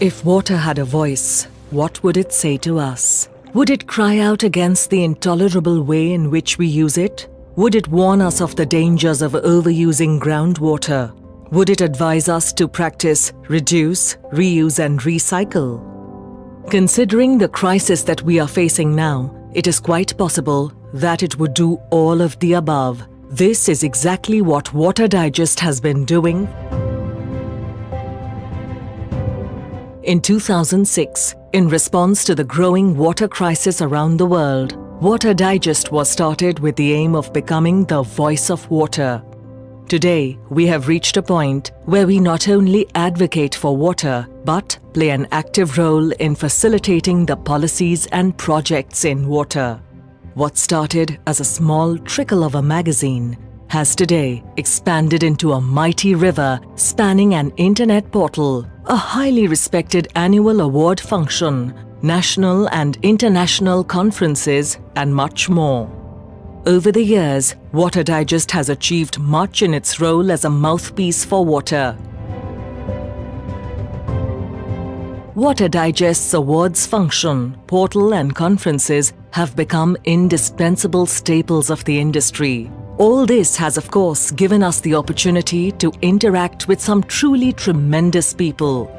If water had a voice, what would it say to us? Would it cry out against the intolerable way in which we use it? Would it warn us of the dangers of overusing groundwater? Would it advise us to practice reduce, reuse and recycle? Considering the crisis that we are facing now, it is quite possible that it would do all of the above. This is exactly what Water Digest has been doing. In 2006, in response to the growing water crisis around the world, Water Digest was started with the aim of becoming the voice of water. Today, we have reached a point where we not only advocate for water, but play an active role in facilitating the policies and projects in water. What started as a small trickle of a magazine has today expanded into a mighty river spanning an internet portal, a highly respected annual award function, national and international conferences, and much more. Over the years, Water Digest has achieved much in its role as a mouthpiece for water. Water Digest's awards function, portal and conferences have become indispensable staples of the industry. All this has, of course, given us the opportunity to interact with some truly tremendous people.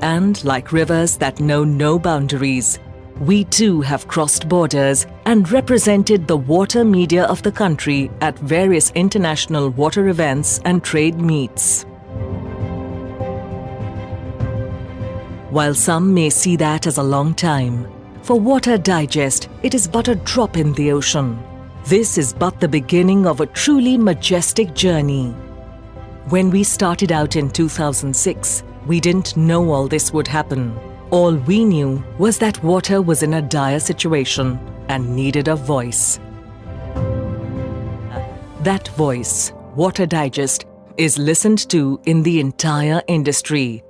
And like rivers that know no boundaries, we too have crossed borders and represented the water media of the country at various international water events and trade meets. While some may see that as a long time, for Water Digest, it is but a drop in the ocean. This is but the beginning of a truly majestic journey. When we started out in 2006, we didn't know all this would happen. All we knew was that water was in a dire situation and needed a voice. That voice, Water Digest, is listened to in the entire industry.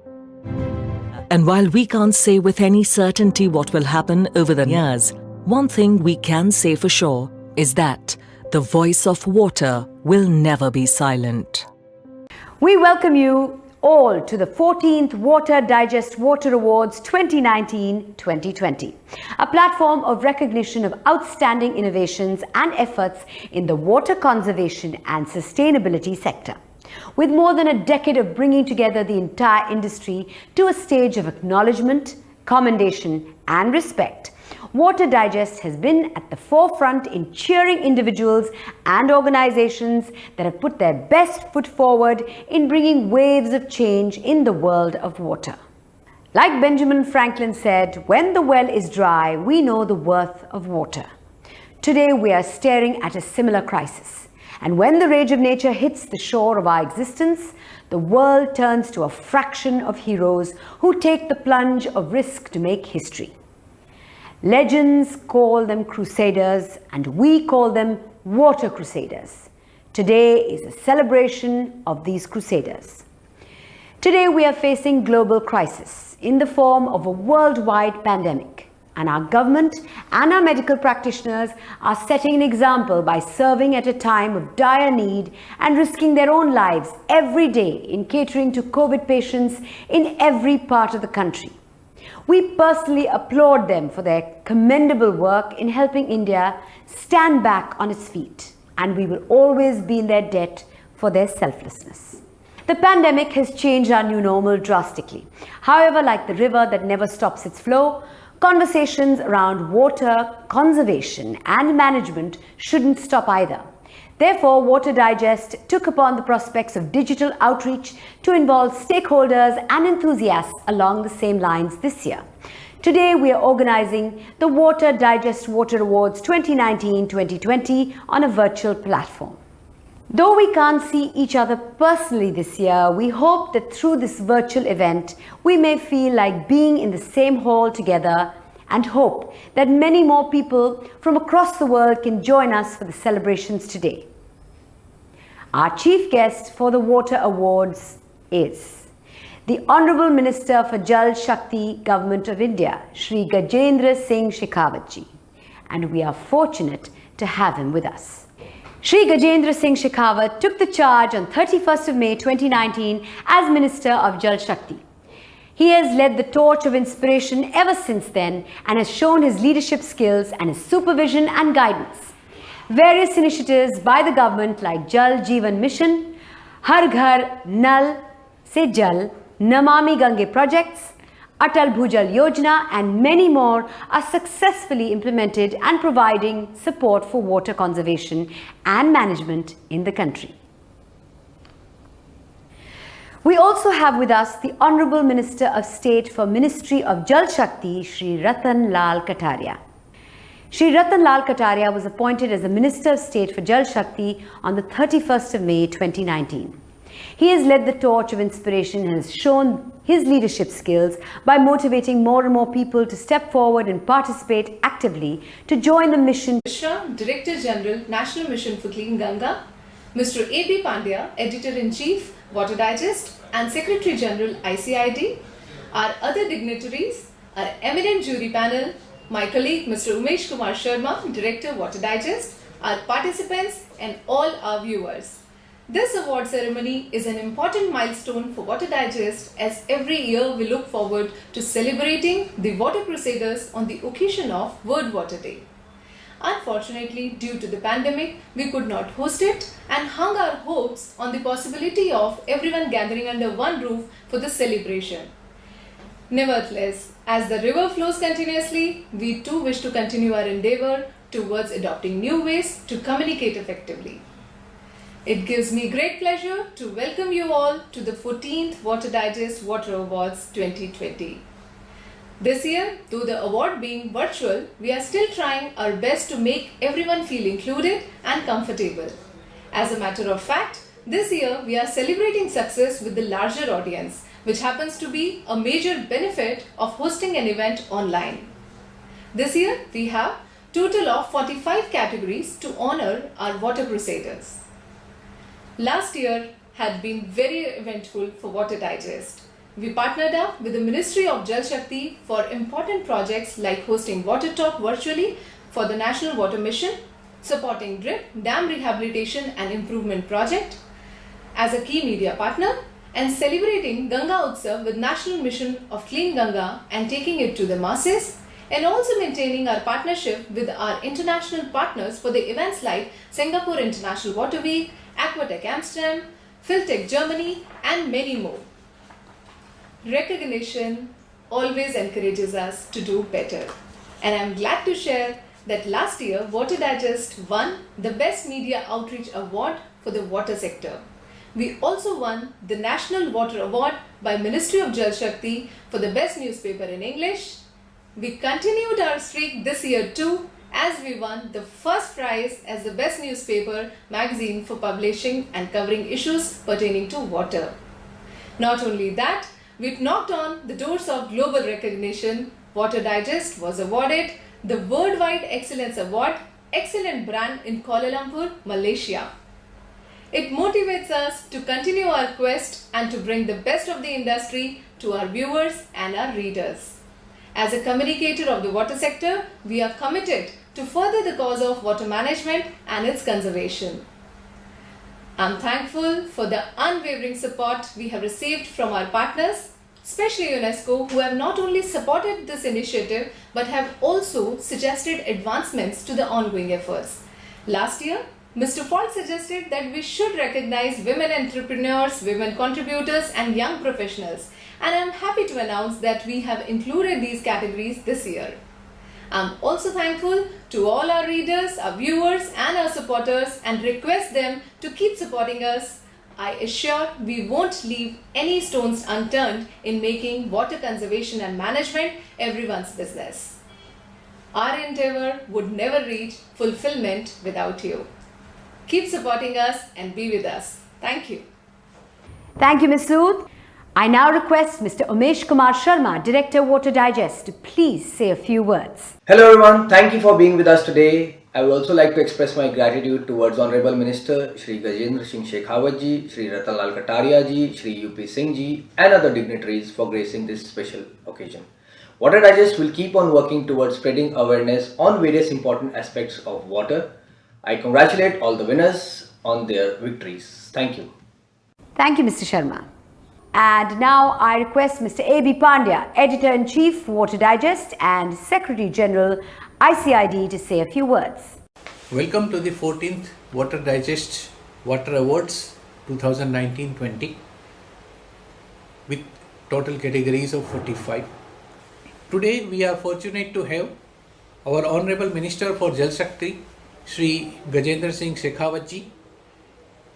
And while we can't say with any certainty what will happen over the years, one thing we can say for sure is that the voice of water will never be silent. We welcome you all to the 14th Water Digest Water Awards 2019-2020, a platform of recognition of outstanding innovations and efforts in the water conservation and sustainability sector. With more than a decade of bringing together the entire industry to a stage of acknowledgement, commendation and respect, Water Digest has been at the forefront in cheering individuals and organizations that have put their best foot forward in bringing waves of change in the world of water. Like Benjamin Franklin said, when the well is dry, we know the worth of water. Today we are staring at a similar crisis. And when the rage of nature hits the shore of our existence, the world turns to a fraction of heroes who take the plunge of risk to make history. Legends call them crusaders, and we call them water crusaders. Today is a celebration of these crusaders. Today we are facing global crisis in the form of a worldwide pandemic, and our government and our medical practitioners are setting an example by serving at a time of dire need and risking their own lives every day in catering to COVID patients in every part of the country. We personally applaud them for their commendable work in helping India stand back on its feet, and we will always be in their debt for their selflessness. The pandemic has changed our new normal drastically. However, like the river that never stops its flow, conversations around water, conservation and management shouldn't stop either. Therefore, Water Digest took upon the prospects of digital outreach to involve stakeholders and enthusiasts along the same lines this year. Today, we are organizing the Water Digest Water Awards 2019-2020 on a virtual platform. Though we can't see each other personally this year, we hope that through this virtual event, we may feel like being in the same hall together, and hope that many more people from across the world can join us for the celebrations today. Our chief guest for the Water Awards is the Honourable Minister for Jal Shakti, Government of India, Shri Gajendra Singh Shekhawat ji, and we are fortunate to have him with us. Shri Gajendra Singh Shekhawat took the charge on 31st of May 2019 as Minister of Jal Shakti. He has led the torch of inspiration ever since then and has shown his leadership skills and his supervision and guidance. Various initiatives by the government like Jal Jeevan Mission, Har Ghar Nal Se Jal, Namami Gange projects, Atal Bhujal Yojana and many more are successfully implemented and providing support for water conservation and management in the country. We also have with us the Honourable Minister of State for Ministry of Jal Shakti, Shri Ratan Lal Kataria. Shri Ratan Lal Kataria was appointed as the Minister of State for Jal Shakti on the 31st of May 2019. He has led the torch of inspiration and has shown his leadership skills by motivating more and more people to step forward and participate actively to join the mission. Mishra, Director General, National Mission for Clean Ganga, Mr. A.B. Pandya, Editor-in-Chief, Water Digest and Secretary General, ICID, our other dignitaries, our eminent jury panel, my colleague Mr. Umesh Kumar Sharma, Director, Water Digest, our participants and all our viewers. This award ceremony is an important milestone for Water Digest as every year we look forward to celebrating the water crusaders on the occasion of World Water Day. Unfortunately, due to the pandemic, we could not host it and hung our hopes on the possibility of everyone gathering under one roof for the celebration. Nevertheless, as the river flows continuously, we too wish to continue our endeavour towards adopting new ways to communicate effectively. It gives me great pleasure to welcome you all to the 14th Water Digest Water Awards 2020. This year, though the award being virtual, we are still trying our best to make everyone feel included and comfortable. As a matter of fact, this year we are celebrating success with the larger audience, which happens to be a major benefit of hosting an event online. This year we have a total of 45 categories to honor our water crusaders. Last year had been very eventful for Water Digest. We partnered up with the Ministry of Jal Shakti for important projects like hosting Water Talk virtually for the National Water Mission, supporting drip, dam rehabilitation and improvement project as a key media partner, and celebrating Ganga Utsav with National Mission of Clean Ganga and taking it to the masses, and also maintaining our partnership with our international partners for the events like Singapore International Water Week, Aquatech Amsterdam, Philtech Germany and many more. Recognition always encourages us to do better, and I am glad to share that last year Water Digest won the Best Media Outreach Award for the water sector. We also won the National Water Award by Ministry of Jal Shakti for the Best Newspaper in English. We continued our streak this year too, as we won the first prize as the Best Newspaper magazine for publishing and covering issues pertaining to water. Not only that, we knocked on the doors of global recognition. Water Digest was awarded the Worldwide Excellence Award, Excellent Brand in Kuala Lumpur, Malaysia. It motivates us to continue our quest and to bring the best of the industry to our viewers and our readers. As a communicator of the water sector, we are committed to further the cause of water management and its conservation. I'm thankful for the unwavering support we have received from our partners, especially UNESCO, who have not only supported this initiative but have also suggested advancements to the ongoing efforts. Last year, Mr. Ford suggested that we should recognize women entrepreneurs, women contributors and young professionals, and I am happy to announce that we have included these categories this year. I am also thankful to all our readers, our viewers and our supporters and request them to keep supporting us. I assure we won't leave any stones unturned in making water conservation and management everyone's business. Our endeavour would never reach fulfillment without you. Keep supporting us and be with us. Thank you. Thank you, Ms. Sood. I now request Mr. Umesh Kumar Sharma, Director Water Digest, to please say a few words. Hello everyone, thank you for being with us today. I would also like to express my gratitude towards Honorable Minister Shri Gajendra Singh Shekhawat ji, Shri Ratanlal Kataria ji, Shri UP Singh ji and other dignitaries for gracing this special occasion. Water Digest will keep on working towards spreading awareness on various important aspects of water. I congratulate all the winners on their victories. Thank you. Thank you, Mr. Sharma. And now I request Mr. A.B. Pandya, Editor-in-Chief, Water Digest and Secretary-General, ICID, to say a few words. Welcome to the 14th Water Digest Water Awards 2019-20 with total categories of 45. Today we are fortunate to have our Honorable Minister for Jal Shakti, Shri Gajendra Singh Shekhawat ji.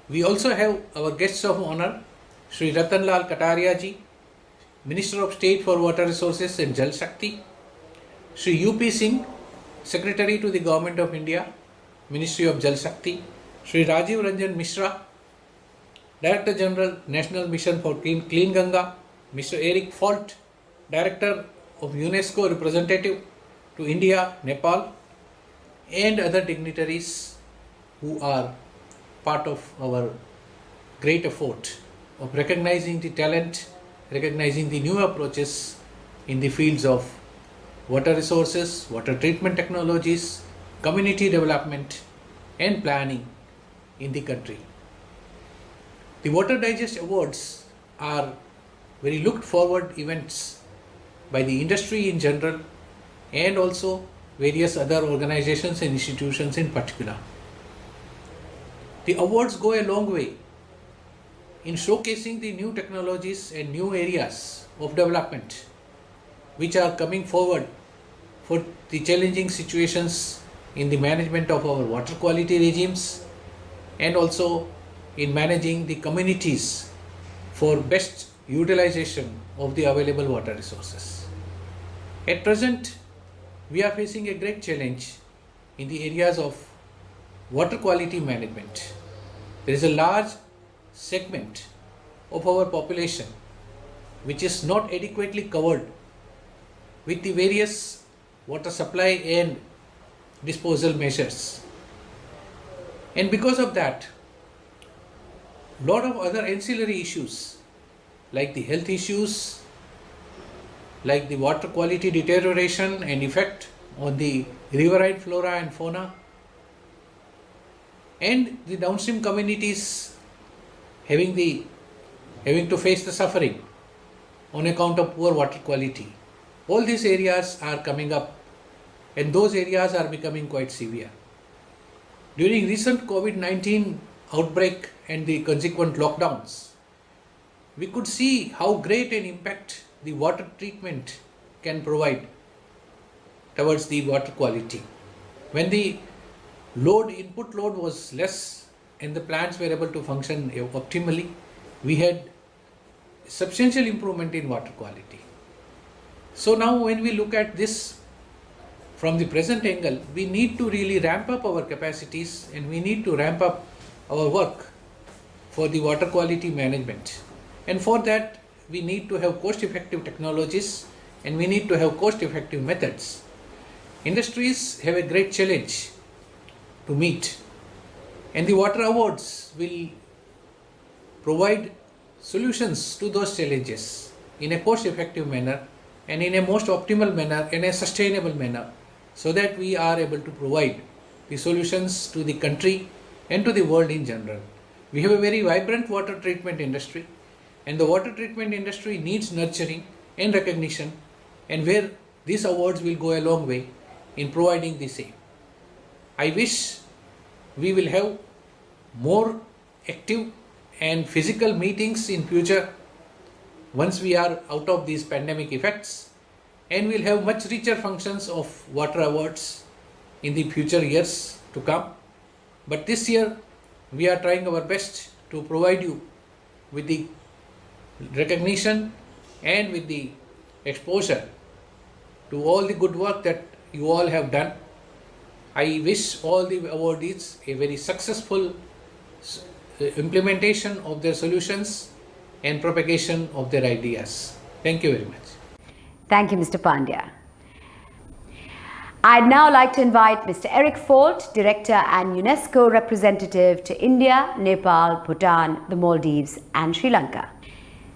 We also have our guests of honor, Shri Ratanlal Kataria ji, Minister of State for Water Resources and Jal Shakti, Shri UP Singh, Secretary to the Government of India, Ministry of Jal Shakti, Shri Rajiv Ranjan Mishra, Director General, National Mission for Clean Ganga, Mr. Eric Falt, Director of UNESCO Representative to India, Nepal, and other dignitaries who are part of our great effort of recognizing the talent, recognizing the new approaches in the fields of water resources, water treatment technologies, community development and planning in the country. The Water Digest Awards are very looked forward events by the industry in general and also various other organizations and institutions in particular. The awards go a long way in showcasing the new technologies and new areas of development which are coming forward for the challenging situations in the management of our water quality regimes and also in managing the communities for best utilization of the available water resources. At present, we are facing a great challenge in the areas of water quality management. There is a large segment of our population which is not adequately covered with the various water supply and disposal measures. And because of that, lot of other ancillary issues like the health issues, like the water quality deterioration and effect on the riverine flora and fauna, and the downstream communities having to face the suffering on account of poor water quality. All these areas are coming up and those areas are becoming quite severe. During recent COVID-19 outbreak and the consequent lockdowns, we could see how great an impact the water treatment can provide towards the water quality. When the input load was less and the plants were able to function optimally, we had substantial improvement in water quality. So now when we look at this from the present angle, we need to really ramp up our capacities and we need to ramp up our work for the water quality management. And for that, we need to have cost-effective technologies and we need to have cost-effective methods. Industries have a great challenge to meet, and the water awards will provide solutions to those challenges in a cost-effective manner and in a most optimal manner, in a sustainable manner, so that we are able to provide the solutions to the country and to the world in general. We have a very vibrant water treatment industry, and the water treatment industry needs nurturing and recognition, and where these awards will go a long way in providing the same. I wish we will have more active and physical meetings in future once we are out of these pandemic effects, and we'll have much richer functions of water awards in the future years to come. But this year we are trying our best to provide you with the recognition and with the exposure to all the good work that you all have done. I wish all the awardees a very successful implementation of their solutions and propagation of their ideas. Thank you very much. Thank you, Mr. Pandya. I'd now like to invite Mr. Eric Folt, Director and UNESCO Representative to India, Nepal, Bhutan, the Maldives and Sri Lanka.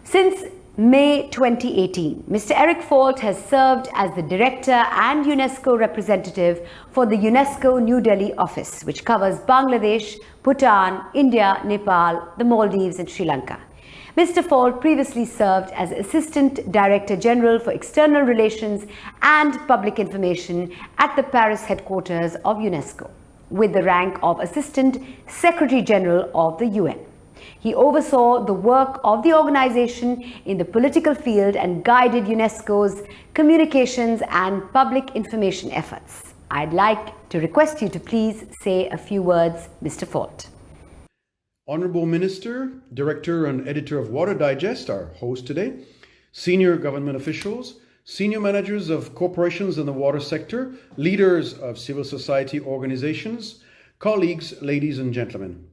Since May 2018, Mr. Eric Folt has served as the Director and UNESCO Representative for the UNESCO New Delhi office, which covers Bangladesh, Bhutan, India, Nepal, the Maldives and Sri Lanka. Mr. Folt previously served as Assistant Director General for External Relations and Public Information at the Paris headquarters of UNESCO, with the rank of Assistant Secretary General of the UN. He oversaw the work of the organization in the political field and guided UNESCO's communications and public information efforts. I'd like to request you to please say a few words, Mr. Folt. Honorable Minister, Director and Editor of Water Digest, our host today, senior government officials, senior managers of corporations in the water sector, leaders of civil society organizations, colleagues, ladies and gentlemen.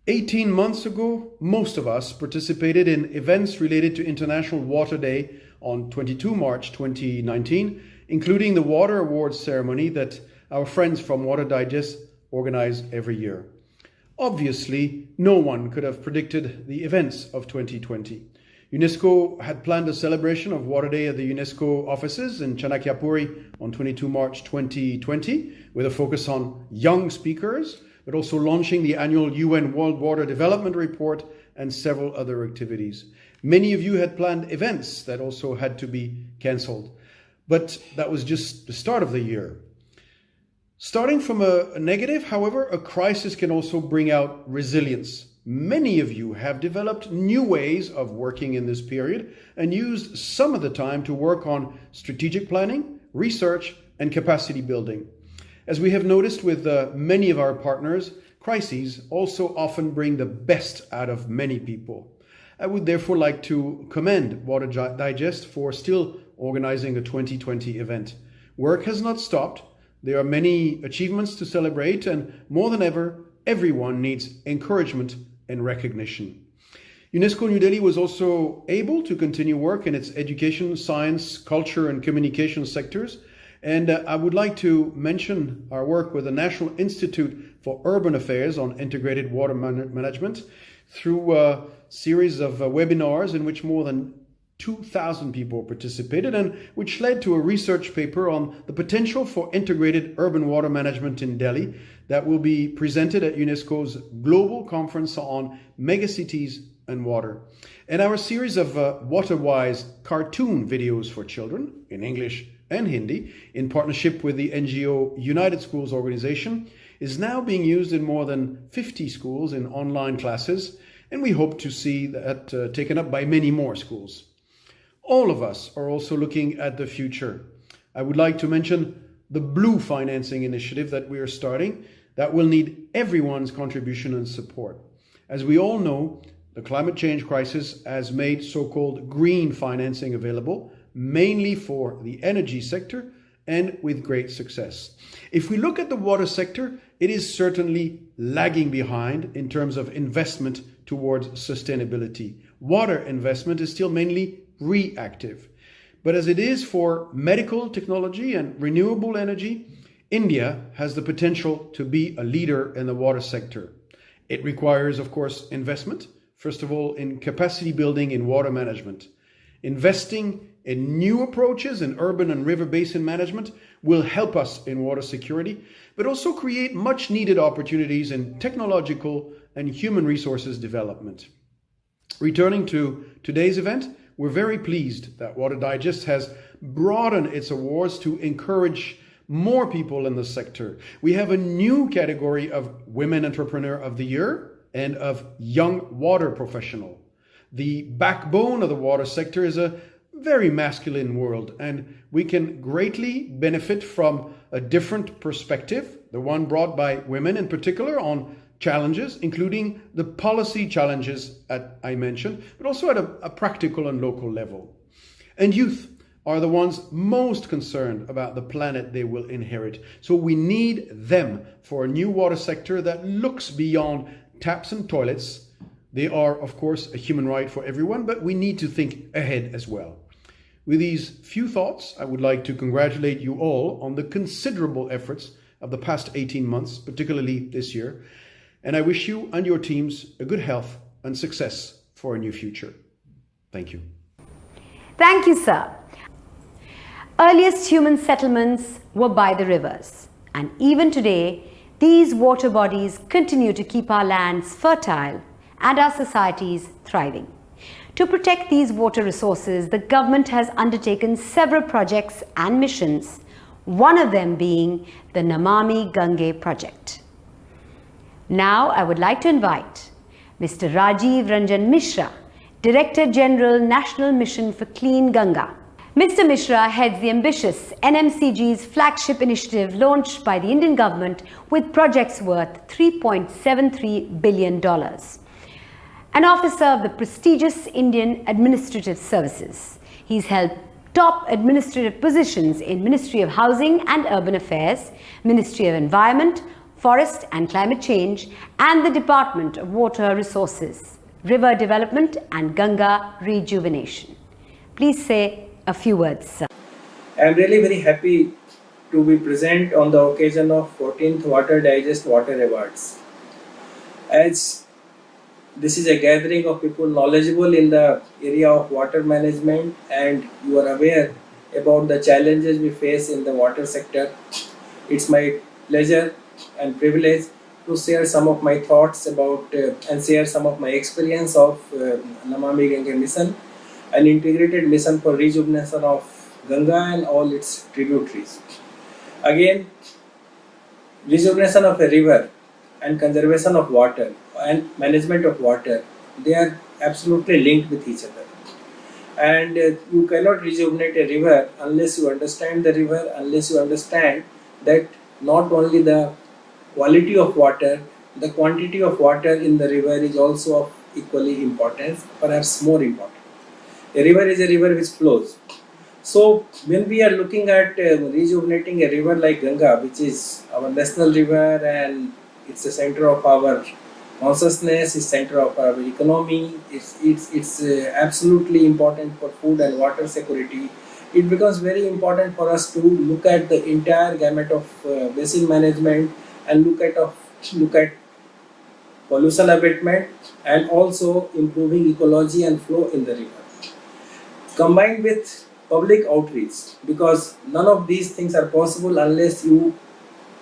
18 months ago, most of us participated in events related to International Water Day on 22 March 2019, including the Water Awards ceremony that our friends from Water Digest organize every year. Obviously, no one could have predicted the events of 2020. UNESCO had planned a celebration of Water Day at the UNESCO offices in Chanakyapuri on 22 March 2020, with a focus on young speakers, but also launching the annual UN World Water Development Report and several other activities. Many of you had planned events that also had to be cancelled, but that was just the start of the year. Starting from a negative, however, a crisis can also bring out resilience. Many of you have developed new ways of working in this period and used some of the time to work on strategic planning, research, and capacity building. As we have noticed with many of our partners, crises also often bring the best out of many people. I would therefore like to commend Water Digest for still organizing a 2020 event. Work has not stopped. There are many achievements to celebrate, and more than ever, everyone needs encouragement and recognition. UNESCO New Delhi was also able to continue work in its education, science, culture, and communication sectors. And I would like to mention our work with the National Institute for Urban Affairs on integrated water management through a series of webinars in which more than 2,000 people participated, and which led to a research paper on the potential for integrated urban water management in Delhi that will be presented at UNESCO's Global Conference on Megacities and Water. And our series of WaterWise cartoon videos for children in English and Hindi, in partnership with the NGO United Schools organization, is now being used in more than 50 schools in online classes, and we hope to see that taken up by many more schools. All of us are also looking at the future. I would like to mention the Blue Financing Initiative that we are starting that will need everyone's contribution and support. As we all know, the climate change crisis has made so-called green financing available, mainly for the energy sector, and with great success. If we look at the water sector, it is certainly lagging behind in terms of investment towards sustainability. Water investment is still mainly reactive. But as it is for medical technology and renewable energy, India has the potential to be a leader in the water sector. It requires, of course, investment, first of all, in capacity building in water management. Investing in new approaches in urban and river basin management will help us in water security, but also create much needed opportunities in technological and human resources development. Returning to today's event, we're very pleased that Water Digest has broadened its awards to encourage more people in the sector. We have a new category of Women Entrepreneur of the Year and of Young Water Professional. The backbone of the water sector is a very masculine world, and we can greatly benefit from a different perspective, the one brought by women in particular, on challenges, including the policy challenges I mentioned, but also at a practical and local level. And youth are the ones most concerned about the planet they will inherit. So we need them for a new water sector that looks beyond taps and toilets. They are, of course, a human right for everyone, but we need to think ahead as well. With these few thoughts, I would like to congratulate you all on the considerable efforts of the past 18 months, particularly this year, and I wish you and your teams a good health and success for a new future. Thank you. Thank you, sir. Earliest human settlements were by the rivers, and even today, these water bodies continue to keep our lands fertile and our societies thriving. To protect these water resources, the government has undertaken several projects and missions, one of them being the Namami Gange project. Now I would like to invite Mr. Rajiv Ranjan Mishra, Director General, National Mission for Clean Ganga. Mr. Mishra heads the ambitious NMCG's flagship initiative launched by the Indian government with projects worth $3.73 billion. An officer of the prestigious Indian Administrative Services, he's held top administrative positions in Ministry of Housing and Urban Affairs, Ministry of Environment, Forest and Climate Change, and the Department of Water Resources, River Development and Ganga Rejuvenation. Please say a few words, sir. I am really very happy to be present on the occasion of 14th Water Digest Water Awards. As this is a gathering of people knowledgeable in the area of water management, and you are aware about the challenges we face in the water sector. It's my pleasure and privilege to share some of my thoughts about and share some of my experience of Namami Gange mission, an integrated mission for rejuvenation of Ganga and all its tributaries. Again, rejuvenation of a river and conservation of water and management of water, they are absolutely linked with each other. And you cannot rejuvenate a river unless you understand the river, unless you understand that not only the quality of water, the quantity of water in the river is also of equally importance, perhaps more important. A river is a river which flows. So when we are looking at rejuvenating a river like Ganga, which is our national river and it's the center of our consciousness, it's center of our economy, it's absolutely important for food and water security. It becomes very important for us to look at the entire gamut of basin management and look at pollution abatement and also improving ecology and flow in the river. Combined with public outreach, because none of these things are possible unless you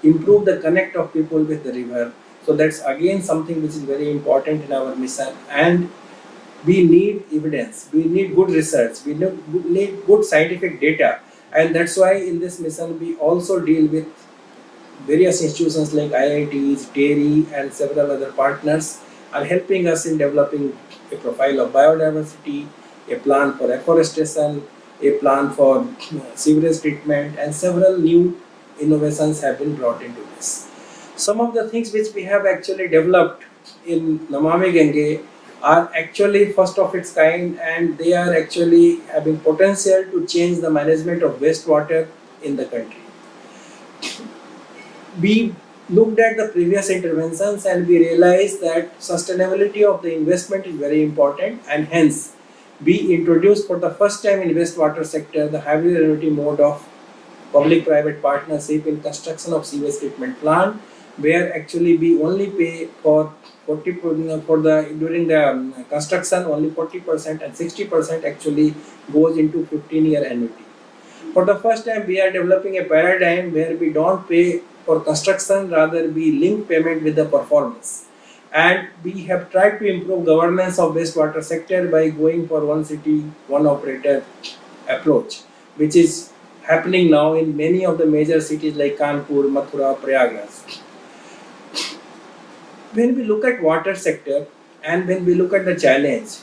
improve the connect of people with the river. So that's again something which is very important in our mission, and we need evidence, we need good research, we need good scientific data, and that's why in this mission we also deal with various institutions like IITs, dairy and several other partners are helping us in developing a profile of biodiversity, a plan for afforestation, a plan for sewage treatment, and several new innovations have been brought into this. Some of the things which we have actually developed in Namami Gange are actually first of its kind, and they are actually having potential to change the management of wastewater in the country. We looked at the previous interventions and we realized that sustainability of the investment is very important, and hence we introduced for the first time in wastewater sector the hybrid annuity mode of public-private partnership in construction of sewage treatment plant, where actually we only pay for 40% during the construction only 40%, and 60% actually goes into 15-year annuity. For the first time we are developing a paradigm where we don't pay for construction, rather we link payment with the performance. And we have tried to improve governance of wastewater sector by going for one city, one operator approach, which is happening now in many of the major cities like Kanpur, Mathura, Prayagraj. When we look at water sector and when we look at the challenge,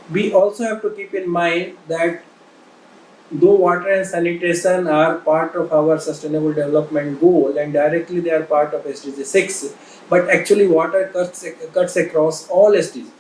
we also have to keep in mind that though water and sanitation are part of our sustainable development goal and directly they are part of SDG 6, but actually water cuts across all SDGs,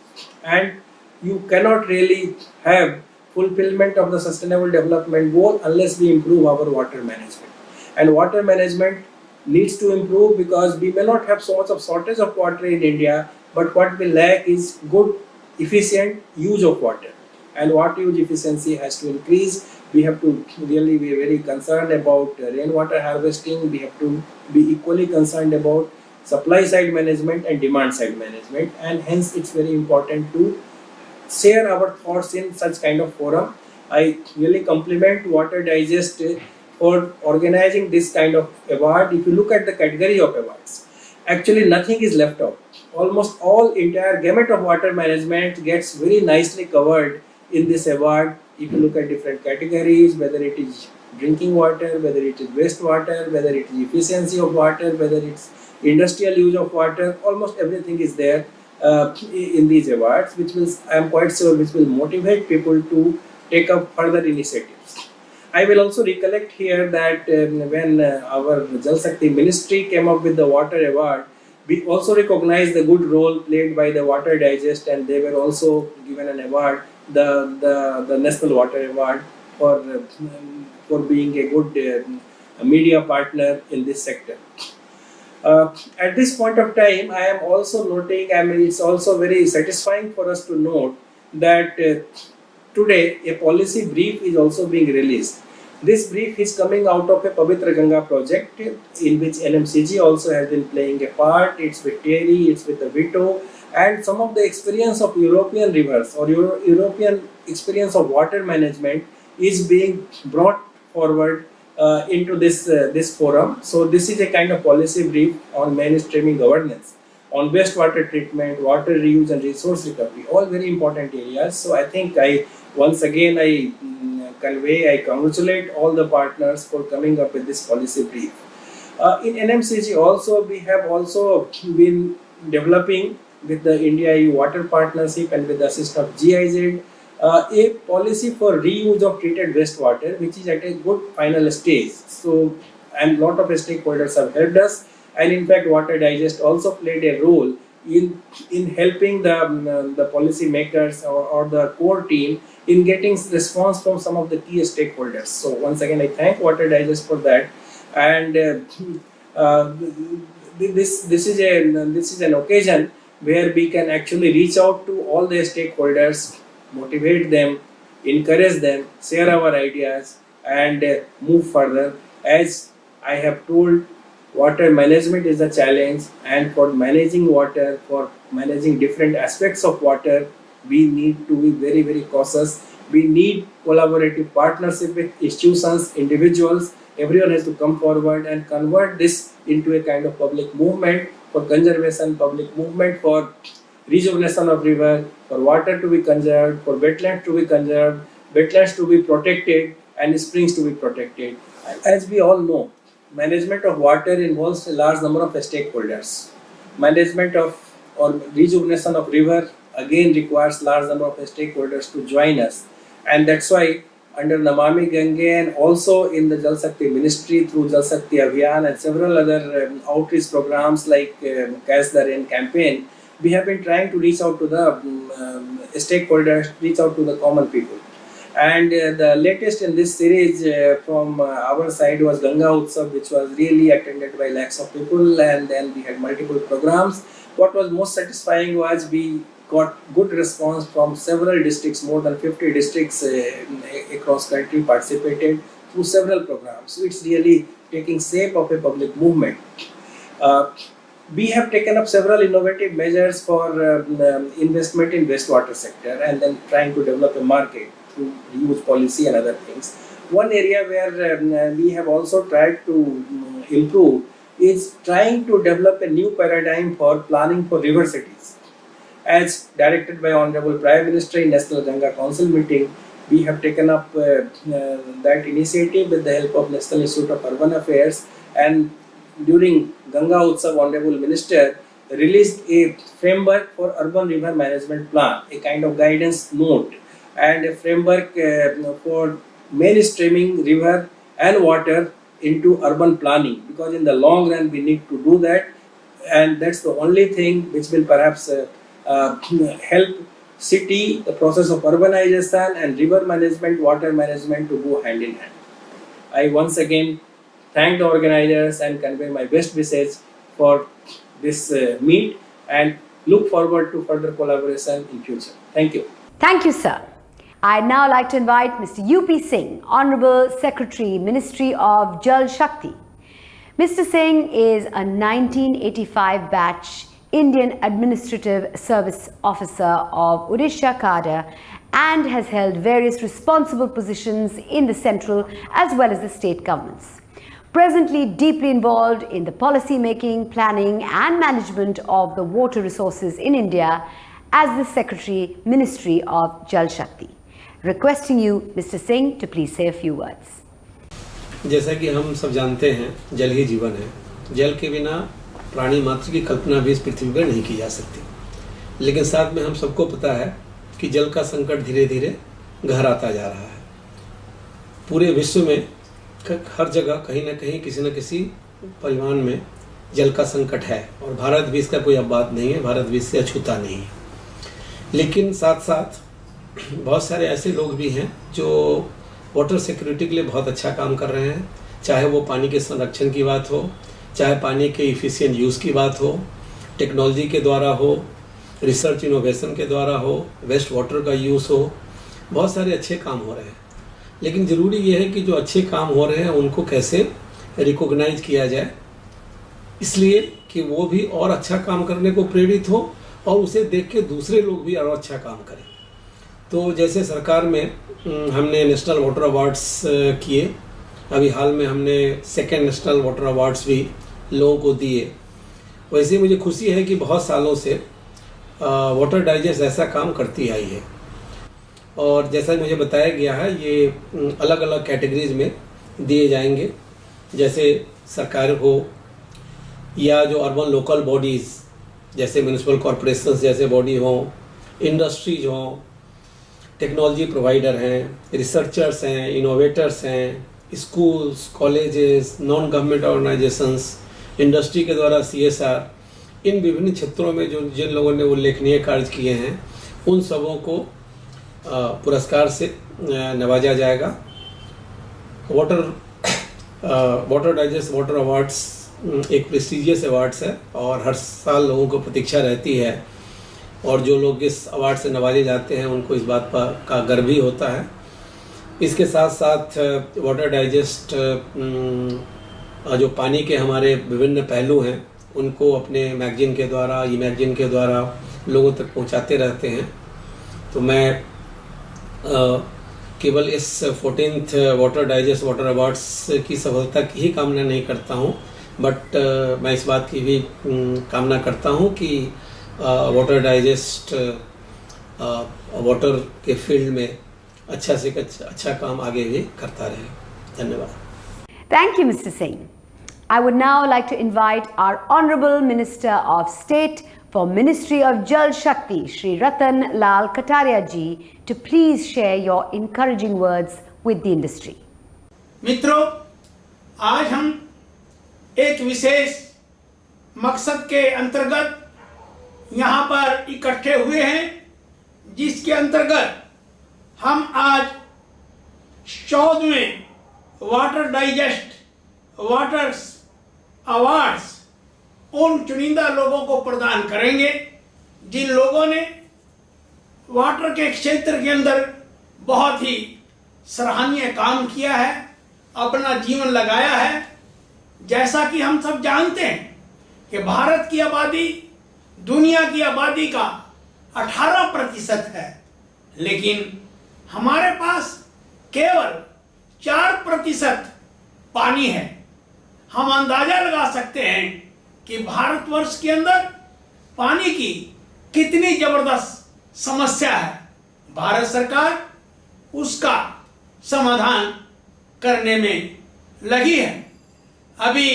and you cannot really have fulfillment of the sustainable development goal unless we improve our water management. And water management needs to improve because we may not have so much of shortage of water in India, but what we lack is good, efficient use of water. And water use efficiency has to increase We have to really be very concerned about rainwater harvesting. We have to be equally concerned about supply side management and demand side management, and hence it's very important to share our thoughts in such kind of forum. I really compliment Water Digest for organizing this kind of award. If you look at the category of awards, actually nothing is left out. Almost all entire gamut of water management gets very nicely covered in this award. If you look at different categories, whether it is drinking water, whether it is wastewater, whether it is efficiency of water, whether it's industrial use of water, almost everything is there in these awards, which will, I am quite sure, which will motivate people to take up further initiatives. I will also recollect here that when our Jal Shakti Ministry came up with the Water Award, we also recognized the good role played by the Water Digest, and they were also given an award, the National Water Award, for being a good media partner in this sector. At this point of time, I am also noting, I mean, it's also very satisfying for us to note that today a policy brief is also being released. This brief is coming out of a Pavitra Ganga project in which NMCG also has been playing a part. It's with TERI, it's with the VITO, and some of the experience of European rivers or European experience of water management is being brought forward into this forum. So this is a kind of policy brief on mainstreaming governance, on wastewater treatment, water reuse and resource recovery, all very important areas. So I think I congratulate all the partners for coming up with this policy brief. In NMCG also, we have also been developing with the India-EU Water Partnership and with the assistance of GIZ a policy for reuse of treated wastewater, which is at a good final stage. So, and a lot of stakeholders have helped us, and in fact, Water Digest also played a role in helping the policy makers or the core team in getting response from some of the key stakeholders. So once again, I thank Water Digest for that, and this is an occasion where we can actually reach out to all the stakeholders, motivate them, encourage them, share our ideas, and move further. As I have told, water management is a challenge, and for managing water, for managing different aspects of water, we need to be very, very cautious. We need collaborative partnership with institutions, individuals. Everyone has to come forward and convert this into a kind of public movement for conservation, public movement for rejuvenation of river, for water to be conserved, for wetlands to be conserved, wetlands to be protected, and springs to be protected. As we all know, management of water involves a large number of stakeholders. Management of or rejuvenation of river again requires large number of stakeholders to join us, and that's why under Namami Gange and also in the Jal Shakti Ministry through Jal Shakti Abhiyan and several other outreach programs like Catch the Rain campaign, we have been trying to reach out to the stakeholders, reach out to the common people. And the latest in this series from our side was Ganga Utsav, which was really attended by lakhs of people, and then we had multiple programs. What was most satisfying was we got good response from several districts. More than 50 districts across country participated through several programs. So it's really taking shape of a public movement. We have taken up several innovative measures for investment in wastewater sector and then trying to develop a market through reuse policy and other things. One area where we have also tried to improve is trying to develop a new paradigm for planning for river cities. As directed by Honorable Prime Minister in National Ganga Council meeting, we have taken up that initiative with the help of National Institute of Urban Affairs, and during Ganga Utsav, Honorable Minister released a framework for urban river management plan, a kind of guidance note, and a framework for mainstreaming river and water into urban planning, because in the long run we need to do that, and that's the only thing which will perhaps help city, the process of urbanization and river management, water management to go hand in hand. I once again thank the organizers and convey my best wishes for this meet and look forward to further collaboration in future. Thank you. Thank you, sir. I'd now like to invite Mr. U.P. Singh, Honorable Secretary, Ministry of Jal Shakti. Mr. Singh is a 1985 batch Indian Administrative Service Officer of Odisha cadre and has held various responsible positions in the central as well as the state governments. Presently deeply involved in the policy making, planning and management of the water resources in India as the Secretary, Ministry of Jal Shakti. Requesting you, Mr. Singh, to please say a few words. जैसा कि हम सब जानते हैं, जल ही जीवन है। जल के बिना प्राणी मात्र की कल्पना भी इस पृथ्वी पर नहीं की जा सकती। लेकिन साथ में हम सबको पता है कि जल का संकट धीरे धीरे गहराता जा रहा है। पूरे विश्व में हर जगह कहीं ना कहीं किसी न किसी परिमाण में जल का संकट है और भारत भी इसका कोई अपवाद नहीं है। भारत भी इससे अछूता नहीं है। लेकिन साथ साथ बहुत सारे ऐसे लोग भी हैं जो वाटर सिक्योरिटी के लिए बहुत अच्छा काम कर रहे हैं, चाहे वो पानी के संरक्षण की बात हो, चाहे पानी के इफ़िशिएंट यूज़ की बात हो, टेक्नोलॉजी के द्वारा हो, रिसर्च इनोवेशन के द्वारा हो, वेस्ट वाटर का यूज़ हो, बहुत सारे अच्छे काम हो रहे हैं। लेकिन ज़रूरी ये है कि जो अच्छे काम हो रहे हैं उनको कैसे रिकॉग्नाइज किया जाए, इसलिए कि वो भी और अच्छा काम करने को प्रेरित हो और उसे देख के दूसरे लोग भी और अच्छा काम करें। तो जैसे सरकार में हमने नेशनल वाटर अवार्ड्स किए, अभी हाल में हमने सेकेंड नेशनल वाटर अवार्ड्स भी लोगों को दिए। वैसे मुझे खुशी है कि बहुत सालों से वाटर डाइजेस्ट ऐसा काम करती आई है और जैसा मुझे बताया गया है ये अलग अलग कैटेगरीज में दिए जाएंगे, जैसे सरकार हो या जो अर्बन लोकल बॉडीज़ जैसे म्यूनिसिपल कॉरपोरेशंस जैसे बॉडी हों, इंडस्ट्रीज हों, टेक्नोलॉजी प्रोवाइडर हैं, रिसर्चर्स हैं, इनोवेटर्स हैं, schools, colleges, non government organisations, industry के द्वारा CSR, इन विभिन्न क्षेत्रों में जो जिन लोगों ने उल्लेखनीय कार्य किए हैं उन सबों को पुरस्कार से नवाजा जाएगा। वाटर डाइजेस्ट वाटर अवार्ड्स एक प्रेस्टिजियस अवार्ड्स है और हर साल लोगों को प्रतीक्षा रहती है और जो लोग इस अवार्ड से नवाजे जाते हैं उनको इस बात का गर्व भी होता है। इसके साथ साथ वाटर डाइजेस्ट जो पानी के हमारे विभिन्न पहलू हैं उनको अपने मैगजीन के द्वारा, ई मैगजीन के द्वारा लोगों तक पहुंचाते रहते हैं। तो मैं केवल इस 14th water digest water awards की सफलता की ही कामना नहीं करता हूं, बट मैं इस बात की भी कामना करता हूं कि वाटर डाइजेस्ट वाटर के फील्ड में अच्छा से अच्छा काम आगे भी करता रहे। धन्यवाद। Thank you, Mr. Singh. I would now like to invite our Honorable Minister of State for Ministry of Jal Shakti, Shri Ratan Lal Kataria ji, to please share your encouraging words with the industry. मित्रों, आज हम एक विशेष मकसद के अंतर्गत यहाँ पर इकट्ठे हुए हैं, जिसके अंतर्गत हम आज 14वें वाटर डाइजेस्ट वाटर अवार्ड्स उन चुनिंदा लोगों को प्रदान करेंगे जिन लोगों ने वाटर के क्षेत्र के अंदर बहुत ही सराहनीय काम किया है, अपना जीवन लगाया है। जैसा कि हम सब जानते हैं कि भारत की आबादी दुनिया की आबादी का 18% है, लेकिन हमारे पास केवल 4% पानी है। हम अंदाजा लगा सकते हैं कि भारतवर्ष के अंदर पानी की कितनी जबरदस्त समस्या है। भारत सरकार उसका समाधान करने में लगी है। अभी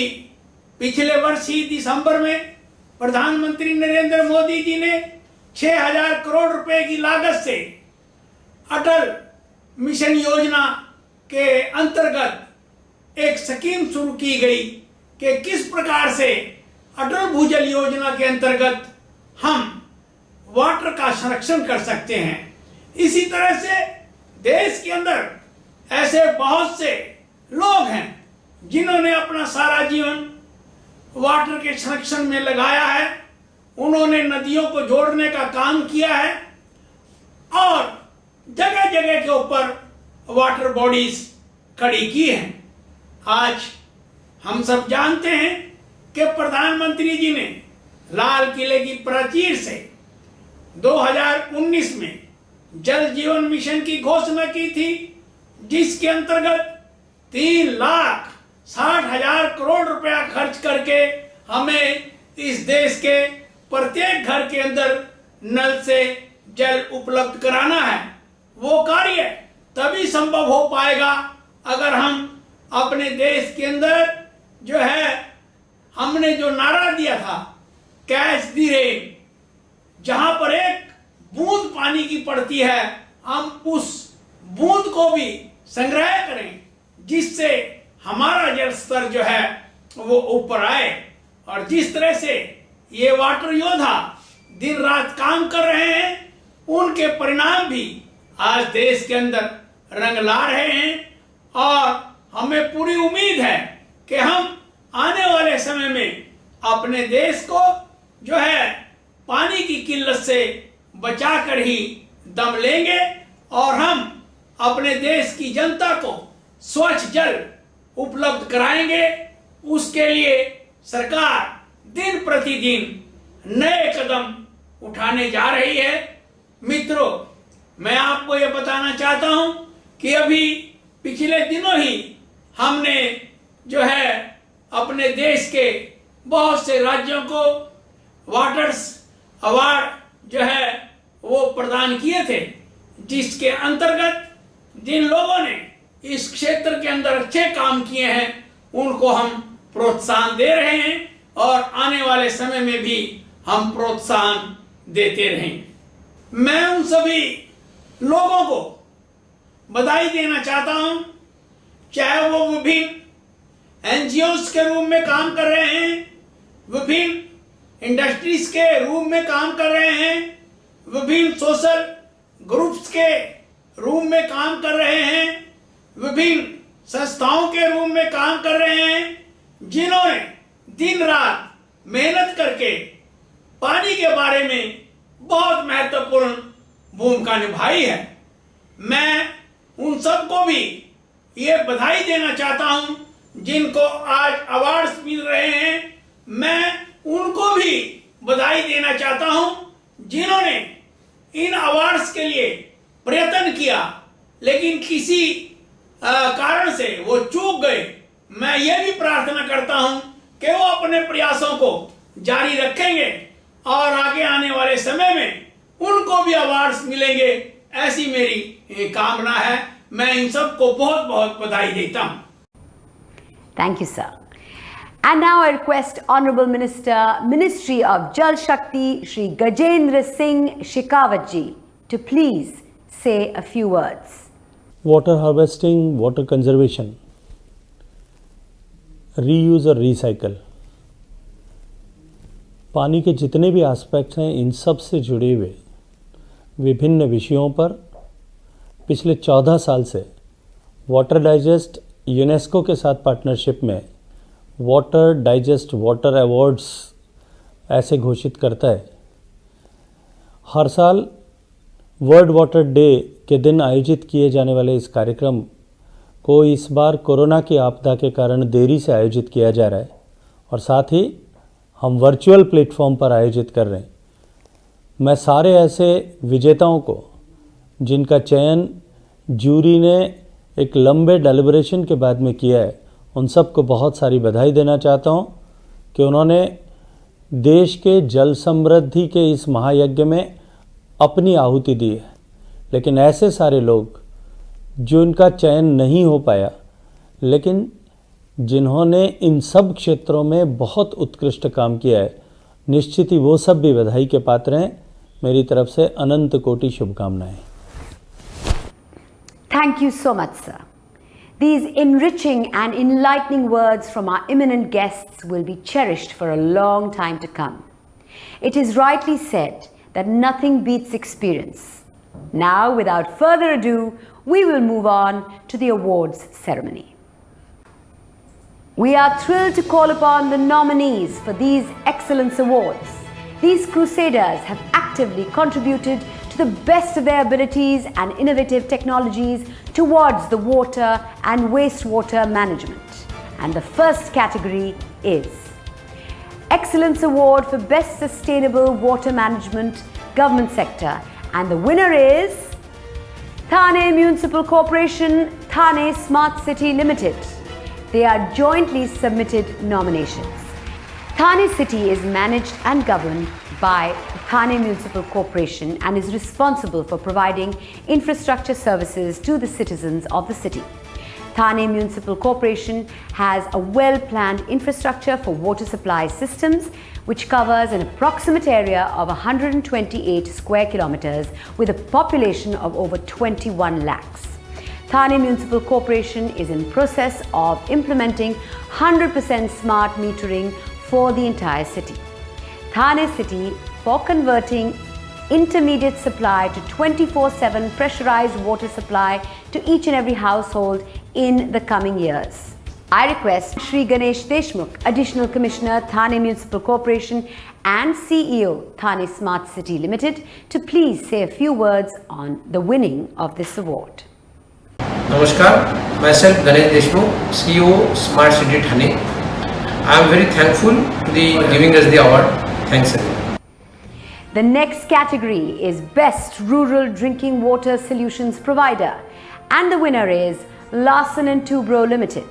पिछले वर्ष ही दिसंबर में प्रधानमंत्री नरेंद्र मोदी जी ने 6000 करोड़ रुपए की लागत से अटल मिशन योजना के अंतर्गत एक स्कीम शुरू की गई कि किस प्रकार से अटल भूजल योजना के अंतर्गत हम वाटर का संरक्षण कर सकते हैं। इसी तरह से देश के अंदर ऐसे बहुत से लोग हैं जिन्होंने अपना सारा जीवन वाटर के संरक्षण में लगाया है। उन्होंने नदियों को जोड़ने का काम किया है और जगह जगह के ऊपर वाटर बॉडीज खड़ी की हैं। आज हम सब जानते हैं कि प्रधानमंत्री जी ने लाल किले की प्राचीर से 2019 में जल जीवन मिशन की घोषणा की थी, जिसके अंतर्गत 3,60,000 करोड़ रुपया खर्च करके हमें इस देश के प्रत्येक घर के अंदर नल से जल उपलब्ध कराना है। वो कार्य तभी संभव हो पाएगा अगर हम अपने देश के अंदर जो है, हमने जो नारा दिया था कैच द रेन, जहां पर एक बूंद पानी की पड़ती है, हम उस बूंद को भी संग्रह करें, जिससे हमारा जल स्तर जो है वो ऊपर आए। और जिस तरह से ये वाटर योद्धा दिन रात काम कर रहे हैं, उनके परिणाम भी आज देश के अंदर रंग ला रहे हैं। और हमें पूरी उम्मीद है कि हम आने वाले समय में अपने देश को जो है पानी की किल्लत से बचाकर ही दम लेंगे और हम अपने देश की जनता को स्वच्छ जल उपलब्ध कराएंगे। उसके लिए सरकार दिन प्रतिदिन नए कदम उठाने जा रही है। मित्रों, मैं आपको यह बताना चाहता हूं कि अभी पिछले दिनों ही हमने जो है अपने देश के बहुत से राज्यों को वाटर्स अवार्ड जो है वो प्रदान किए थे, जिसके अंतर्गत जिन लोगों ने इस क्षेत्र के अंदर अच्छे काम किए हैं उनको हम प्रोत्साहन दे रहे हैं और आने वाले समय में भी हम प्रोत्साहन देते रहेंगे। मैं उन सभी लोगों को बधाई देना चाहता हूं, चाहे वो विभिन्न एनजीओस के रूप में काम कर रहे हैं, विभिन्न इंडस्ट्रीज के रूप में काम कर रहे हैं, विभिन्न सोशल ग्रुप्स के रूप में काम कर रहे हैं, विभिन्न संस्थाओं के रूप में काम कर रहे हैं, जिन्होंने दिन रात मेहनत करके पानी के बारे में बहुत महत्वपूर्ण भूमिका निभाई है। मैं उन सबको भी ये बधाई देना चाहता हूं जिनको आज अवार्ड्स मिल रहे हैं। मैं उनको भी बधाई देना चाहता हूं जिन्होंने इन अवार्ड्स के लिए प्रयत्न किया, लेकिन किसी कारण से वो चूक गए। मैं ये भी प्रार्थना करता हूं कि वो अपने प्रयासों को जारी रखेंगे और आगे आने वाले समय में उनको भी अवार्ड्स मिलेंगे, ऐसी मेरी कामना है। मैं इन सबको बहुत बहुत बधाई देता हूं। Thank you, sir. And now I request Honorable Minister, Ministry of Jal Shakti, Shri Gajendra Singh Shekhawat ji, to please say a few words. Water harvesting, water conservation, reuse और recycle, पानी के जितने भी एस्पेक्ट्स हैं इन सब से जुड़े हुए विभिन्न विषयों पर पिछले 14 साल से वाटर डाइजेस्ट यूनेस्को के साथ पार्टनरशिप में वाटर डाइजेस्ट वाटर अवार्ड्स ऐसे घोषित करता है। हर साल वर्ल्ड वाटर डे के दिन आयोजित किए जाने वाले इस कार्यक्रम को इस बार कोरोना की आपदा के कारण देरी से आयोजित किया जा रहा है और साथ ही हम वर्चुअल प्लेटफॉर्म पर आयोजित कर रहे हैं। मैं सारे ऐसे विजेताओं को जिनका चयन जूरी ने एक लंबे डेलिब्रेशन के बाद में किया है, उन सबको बहुत सारी बधाई देना चाहता हूं कि उन्होंने देश के जल समृद्धि के इस महायज्ञ में अपनी आहुति दी है। लेकिन ऐसे सारे लोग जो इनका चयन नहीं हो पाया, लेकिन जिन्होंने इन सब क्षेत्रों में बहुत उत्कृष्ट काम किया है, निश्चित ही वो सब भी बधाई के पात्र हैं। मेरी तरफ से अनंत कोटि शुभकामनाएं। Thank you so much, sir. These enriching and enlightening words from our eminent guests will be cherished for a long time to come. It is rightly said that nothing beats experience. Now, without further ado, we will move on to the awards ceremony. We are thrilled to call upon the nominees for these excellence awards. These crusaders have actively contributed to to the best of their abilities and innovative technologies towards the water and wastewater management. And the first category is Excellence Award for Best Sustainable Water Management Government Sector. And the winner is Thane Municipal Corporation, Thane Smart City Limited. They are jointly submitted nominations. Thane City is managed and governed by Thane Municipal Corporation and is responsible for providing infrastructure services to the citizens of the city. Thane Municipal Corporation has a well-planned infrastructure for water supply systems which covers an approximate area of 128 square kilometers with a population of over 21 lakhs. Thane Municipal Corporation is in process of implementing 100% smart metering for the entire city. Thane City for converting intermediate supply to 24/7 pressurized water supply to each and every household in the coming years. I request Shri Ganesh Deshmukh, Additional Commissioner, Thane Municipal Corporation and CEO, Thane Smart City Limited, to please say a few words on the winning of this award. Namaskar, myself Ganesh Deshmukh, CEO Smart City Thane. I am very thankful to the giving us the award. Thanks again. The next category is Best Rural Drinking Water Solutions Provider, and the winner is Larsen & Toubro Limited.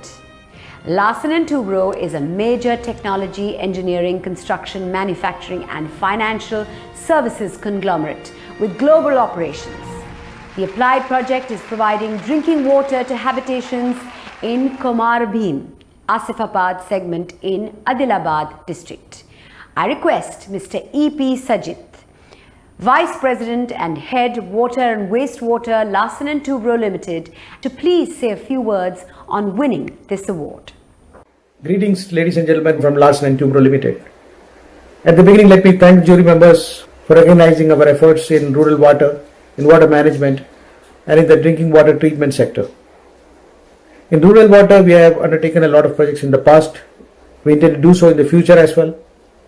Larsen & Toubro is a major technology, engineering, construction, manufacturing and financial services conglomerate with global operations. The applied project is providing drinking water to habitations in Komar Bhim, Asifabad segment in Adilabad district. I request Mr. E.P. Sajit, Vice President and Head Water and Wastewater, Larsen & Toubro Limited, to please say a few words on winning this award. Greetings, ladies and gentlemen from Larsen & Toubro Limited. At the beginning, let me thank jury members for recognizing our efforts in rural water, in water management and in the drinking water treatment sector. In rural water, we have undertaken a lot of projects in the past. We intend to do so in the future as well.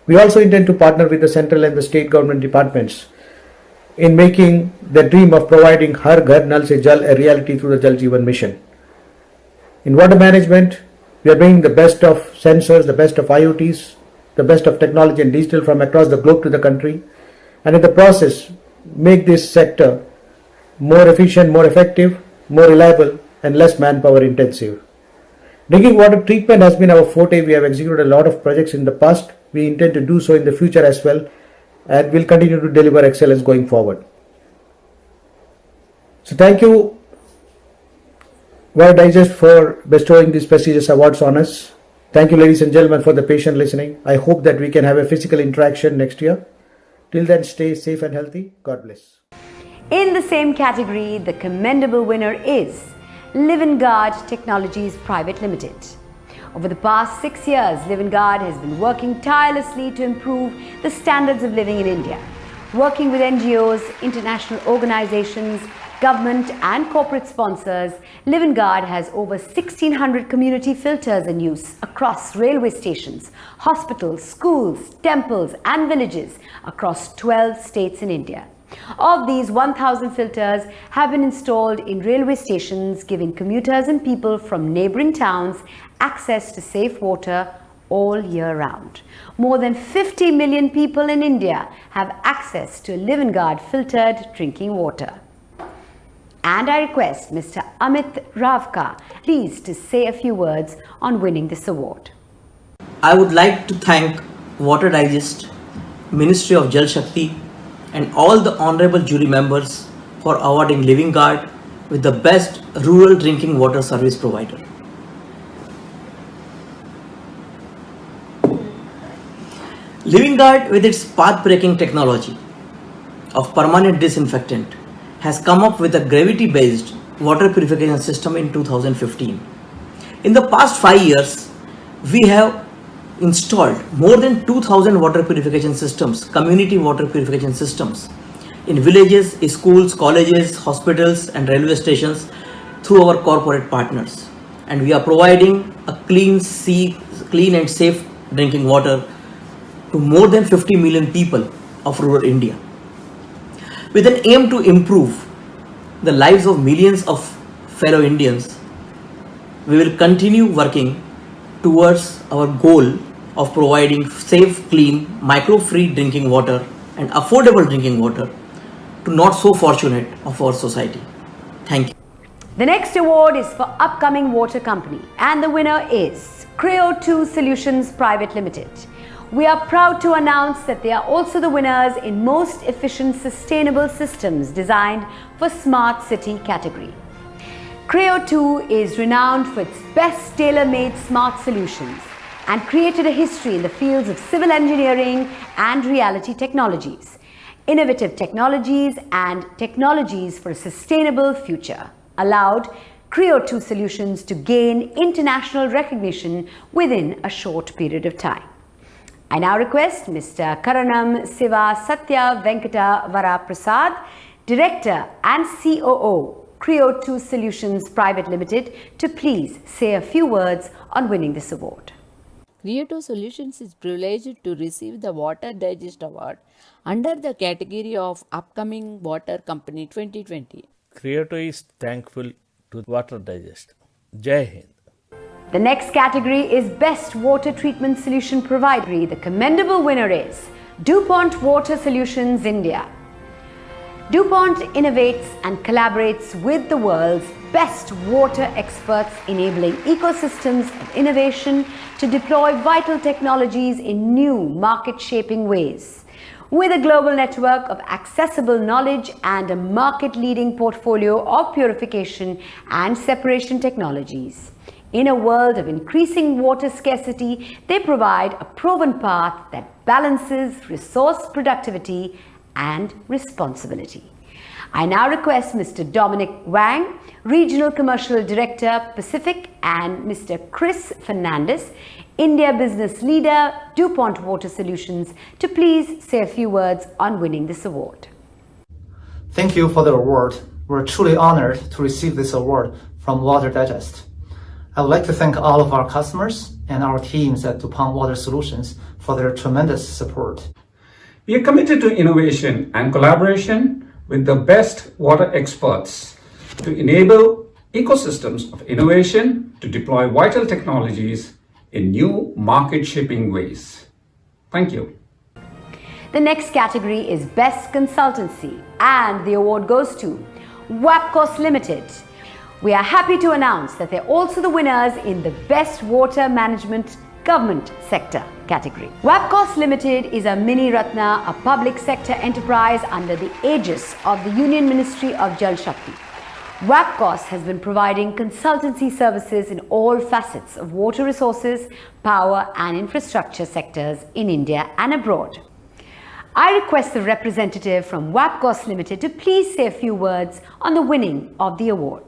We also intend to partner with the central and the state government departments in making the dream of providing Har Ghar Nal Se Jal a reality through the Jal Jeevan mission. In water management, we are bringing the best of sensors, the best of IoTs, the best of technology and digital from across the globe to the country, and in the process make this sector more efficient, more effective, more reliable and less manpower intensive. Drinking water treatment has been our forte. We have executed a lot of projects in the past. We intend to do so in the future as well, and will continue to deliver excellence going forward. So thank you, Water Digest, for bestowing these prestigious awards on us. Thank you, ladies and gentlemen, for the patient listening. I hope that we can have a physical interaction next year. Till then, stay safe and healthy. God bless. In the same category, the commendable winner is Livengard Technologies Private Limited. Over the past 6 years, Livengard has been working tirelessly to improve the standards of living in India. Working with NGOs, international organizations, government and corporate sponsors, Livengard has over 1,600 community filters in use across railway stations, hospitals, schools, temples and villages across 12 states in India. Of these, 1,000 filters have been installed in railway stations, giving commuters and people from neighboring towns access to safe water all year round. More than 50 million people in India have access to Livengard filtered drinking water. And I request Mr. Amit Ravka, please, to say a few words on winning this award. I would like to thank Water Digest, Ministry of Jal Shakti and all the honorable jury members for awarding Livengard with the best rural drinking water service provider. Livengard, with its path-breaking technology of permanent disinfectant, has come up with a gravity-based water purification system in 2015. In the past 5 years, we have installed more than 2,000 water purification systems, community water purification systems in villages, schools, colleges, hospitals and railway stations through our corporate partners. And we are providing a clean and safe drinking water to more than 50 million people of rural India. With an aim to improve the lives of millions of fellow Indians, we will continue working towards our goal of providing safe, clean, micro-free drinking water and affordable drinking water to not so fortunate of our society. Thank you. The next award is for upcoming water company, and the winner is Creo2 Solutions Private Limited. We are proud to announce that they are also the winners in Most Efficient Sustainable Systems Designed for Smart City category. Creo2 is renowned for its best tailor-made smart solutions and created a history in the fields of civil engineering and reality technologies, innovative technologies and technologies for a sustainable future allowed Creo2 Solutions to gain international recognition within a short period of time. I now request Mr. Karanam Siva Satya Venkata Vara Prasad, Director and COO, Creo2 Solutions Private Limited, to please say a few words on winning this award. Creo2 Solutions is privileged to receive the Water Digest Award under the category of Upcoming Water Company 2020. Creo2 is thankful to Water Digest. Jai Hind. The next category is Best Water Treatment Solution Provider. The commendable winner is DuPont Water Solutions India. DuPont innovates and collaborates with the world's best water experts, enabling ecosystems of innovation to deploy vital technologies in new market-shaping ways. With a global network of accessible knowledge and a market-leading portfolio of purification and separation technologies. In a world of increasing water scarcity, they provide a proven path that balances resource productivity and responsibility. I now request Mr. Dominic Wang, Regional Commercial Director, Pacific, and Mr. Chris Fernandez, India Business Leader, DuPont Water Solutions, to please say a few words on winning this award. Thank you for the award. We're truly honored to receive this award from Water Digest. I would like to thank all of our customers and our teams at DuPont Water Solutions for their tremendous support. We are committed to innovation and collaboration with the best water experts to enable ecosystems of innovation to deploy vital technologies in new market-shaping ways. Thank you. The next category is Best Consultancy, and the award goes to WAPCOS Limited. We are happy to announce that they're also the winners in the Best Water Management Government Sector category. WAPCOS Limited is a Mini Ratna, a public sector enterprise under the aegis of the Union Ministry of Jal Shakti. WAPCOS has been providing consultancy services in all facets of water resources, power and infrastructure sectors in India and abroad. I request the representative from WAPCOS Limited to please say a few words on the winning of the award.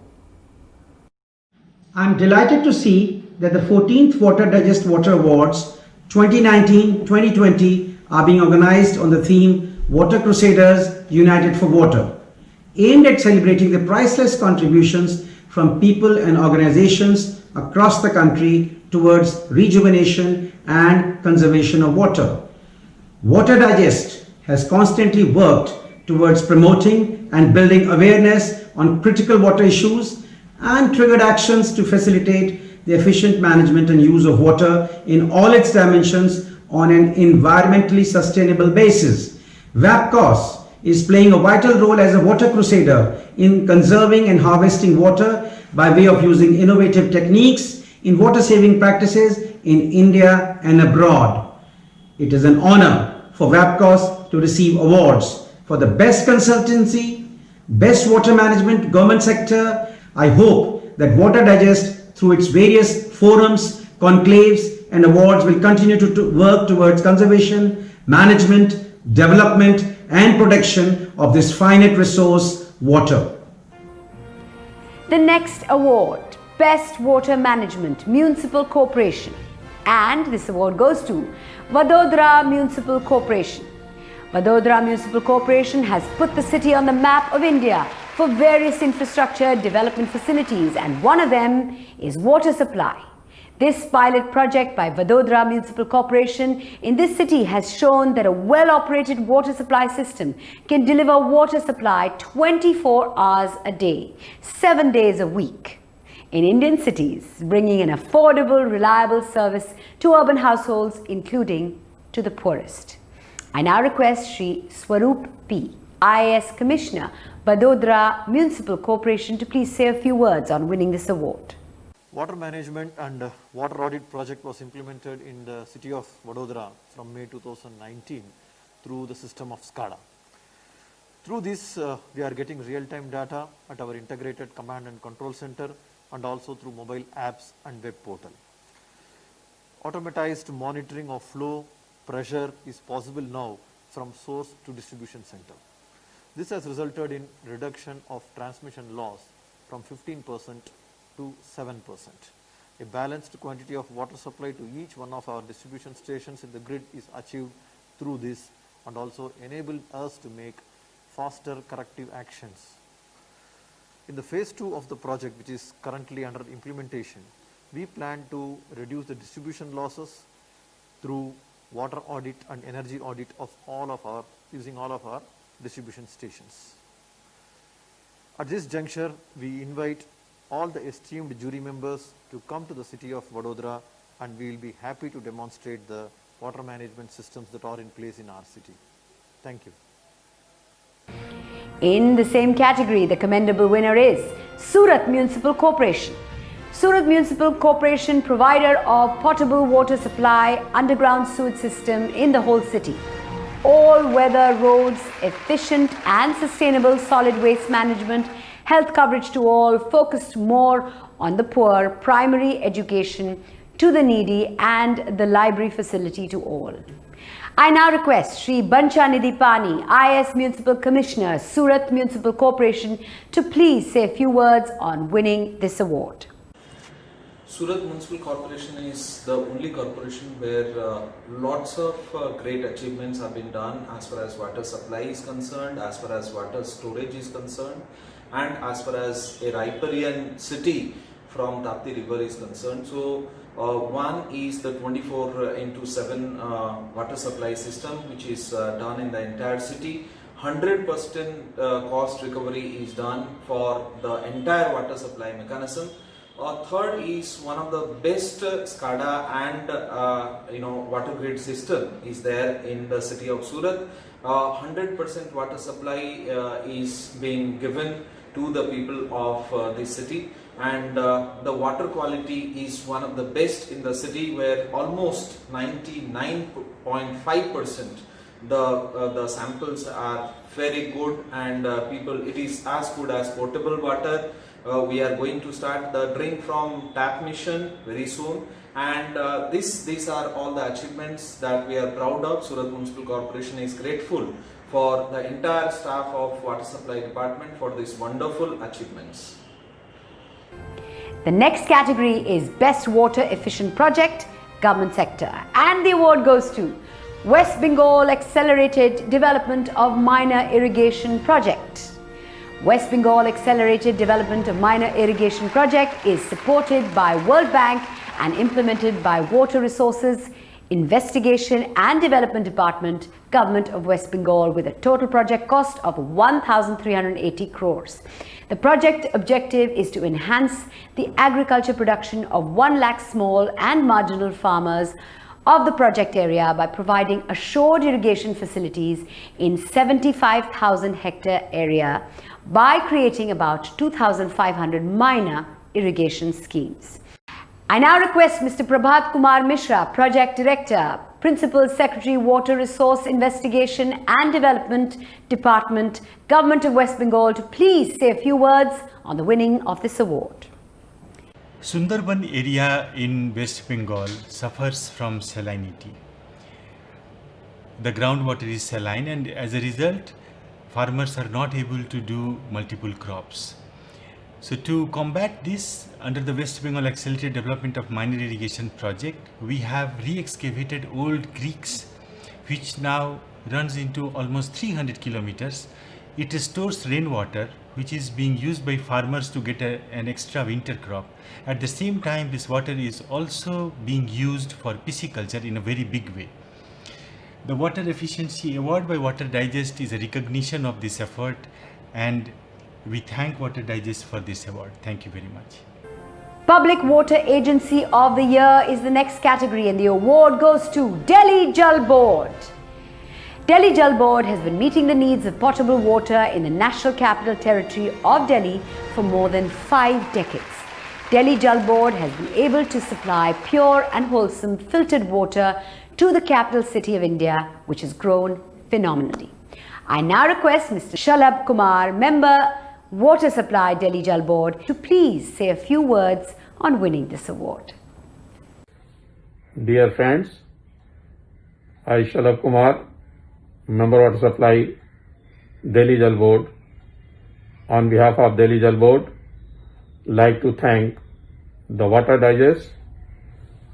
I'm delighted to see that the 14th Water Digest Water Awards 2019-2020 are being organized on the theme Water Crusaders United for Water, aimed at celebrating the priceless contributions from people and organizations across the country towards rejuvenation and conservation of water. Water Digest has constantly worked towards promoting and building awareness on critical water issues and triggered actions to facilitate the efficient management and use of water in all its dimensions on an environmentally sustainable basis. WAPCOS is playing a vital role as a water crusader in conserving and harvesting water by way of using innovative techniques in water saving practices in India and abroad. It is an honor for WAPCOS to receive awards for the best consultancy, best water management government sector. I hope that Water Digest, through its various forums, conclaves and awards, will continue to work towards conservation, management, development and protection of this finite resource, water. The next award, Best Water Management Municipal Corporation, and this award goes to Vadodara Municipal Corporation. Vadodara Municipal Corporation has put the city on the map of India for various infrastructure development facilities, and one of them is water supply. This pilot project by Vadodara Municipal Corporation in this city has shown that a well-operated water supply system can deliver water supply 24 hours a day, 7 days a week in Indian cities, bringing an affordable, reliable service to urban households, including to the poorest. I now request Shri Swaroop P, IAS Commissioner, Vadodara Municipal Corporation, to please say a few words on winning this award. Water management and water audit project was implemented in the city of Vadodara from May 2019 through the system of SCADA. Through this, we are getting real-time data at our integrated command and control center and also through mobile apps and web portal. Automatized monitoring of flow, pressure is possible now from source to distribution center. This has resulted in reduction of transmission loss from 15% to 7%. A balanced quantity of water supply to each one of our distribution stations in the grid is achieved through this and also enabled us to make faster corrective actions. In the phase 2 of the project, which is currently under implementation, we plan to reduce the distribution losses through water audit and energy audit of using all of our distribution stations. At this juncture, we invite all the esteemed jury members to come to the city of Vadodara, and we will be happy to demonstrate the water management systems that are in place in our city. Thank you. In the same category, the commendable winner is Surat Municipal Corporation. Surat Municipal Corporation, provider of potable water supply, underground sewage system in the whole city. All-weather roads, efficient and sustainable solid waste management, health coverage to all, focused more on the poor, primary education to the needy, and the library facility to all. I now request Shri Bancha Nidhi Pani, IAS Municipal Commissioner, Surat Municipal Corporation, to please say a few words on winning this award. Surat Municipal Corporation is the only corporation where lots of great achievements have been done as far as water supply is concerned, as far as water storage is concerned, and as far as a riparian city from Tapti River is concerned. So one is the 24/7 water supply system, which is done in the entire city. 100% cost recovery is done for the entire water supply mechanism. Third is one of the best SCADA and water grid system is there in the city of Surat. 100% water supply is being given to the people of this city, and the water quality is one of the best in the city, where almost 99.5% the samples are very good, and it is as good as potable water. We are going to start the drink from tap mission very soon, and these are all the achievements that we are proud of. Surat Municipal Corporation is grateful for the entire staff of Water Supply Department for these wonderful achievements. The next category is Best Water Efficient Project, Government Sector, and the award goes to West Bengal Accelerated Development of Minor Irrigation Project. West Bengal Accelerated Development of Minor Irrigation Project is supported by World Bank and implemented by Water Resources, Investigation and Development Department, Government of West Bengal, with a total project cost of 1,380 crores. The project objective is to enhance the agriculture production of 1 lakh small and marginal farmers of the project area by providing assured irrigation facilities in 75,000 hectare area by creating about 2,500 minor irrigation schemes. I now request Mr. Prabhat Kumar Mishra, Project Director, Principal Secretary, Water Resource Investigation and Development Department, Government of West Bengal, to please say a few words on the winning of this award. Sundarban area in West Bengal suffers from salinity. The groundwater is saline, and as a result, farmers are not able to do multiple crops. So to combat this, under the West Bengal Accelerated Development of Minor Irrigation Project, we have re-excavated old creeks, which now runs into almost 300 kilometers, It stores rainwater which is being used by farmers to get an extra winter crop. At the same time, this water is also being used for pisciculture in a very big way. The Water Efficiency Award by Water Digest is a recognition of this effort, and we thank Water Digest for this award. Thank you very much. Public Water Agency of the Year is the next category, and the award goes to Delhi Jal Board. Delhi Jal Board has been meeting the needs of potable water in the National Capital Territory of Delhi for more than 5 decades. Delhi Jal Board has been able to supply pure and wholesome filtered water to the capital city of India, which has grown phenomenally. I now request Mr. Shalabh Kumar, Member, Water Supply, Delhi Jal Board, to please say a few words on winning this award. Dear friends, I, Shalabh Kumar, Member Water Supply, Delhi Jal Board, on behalf of Delhi Jal Board, like to thank the Water Digest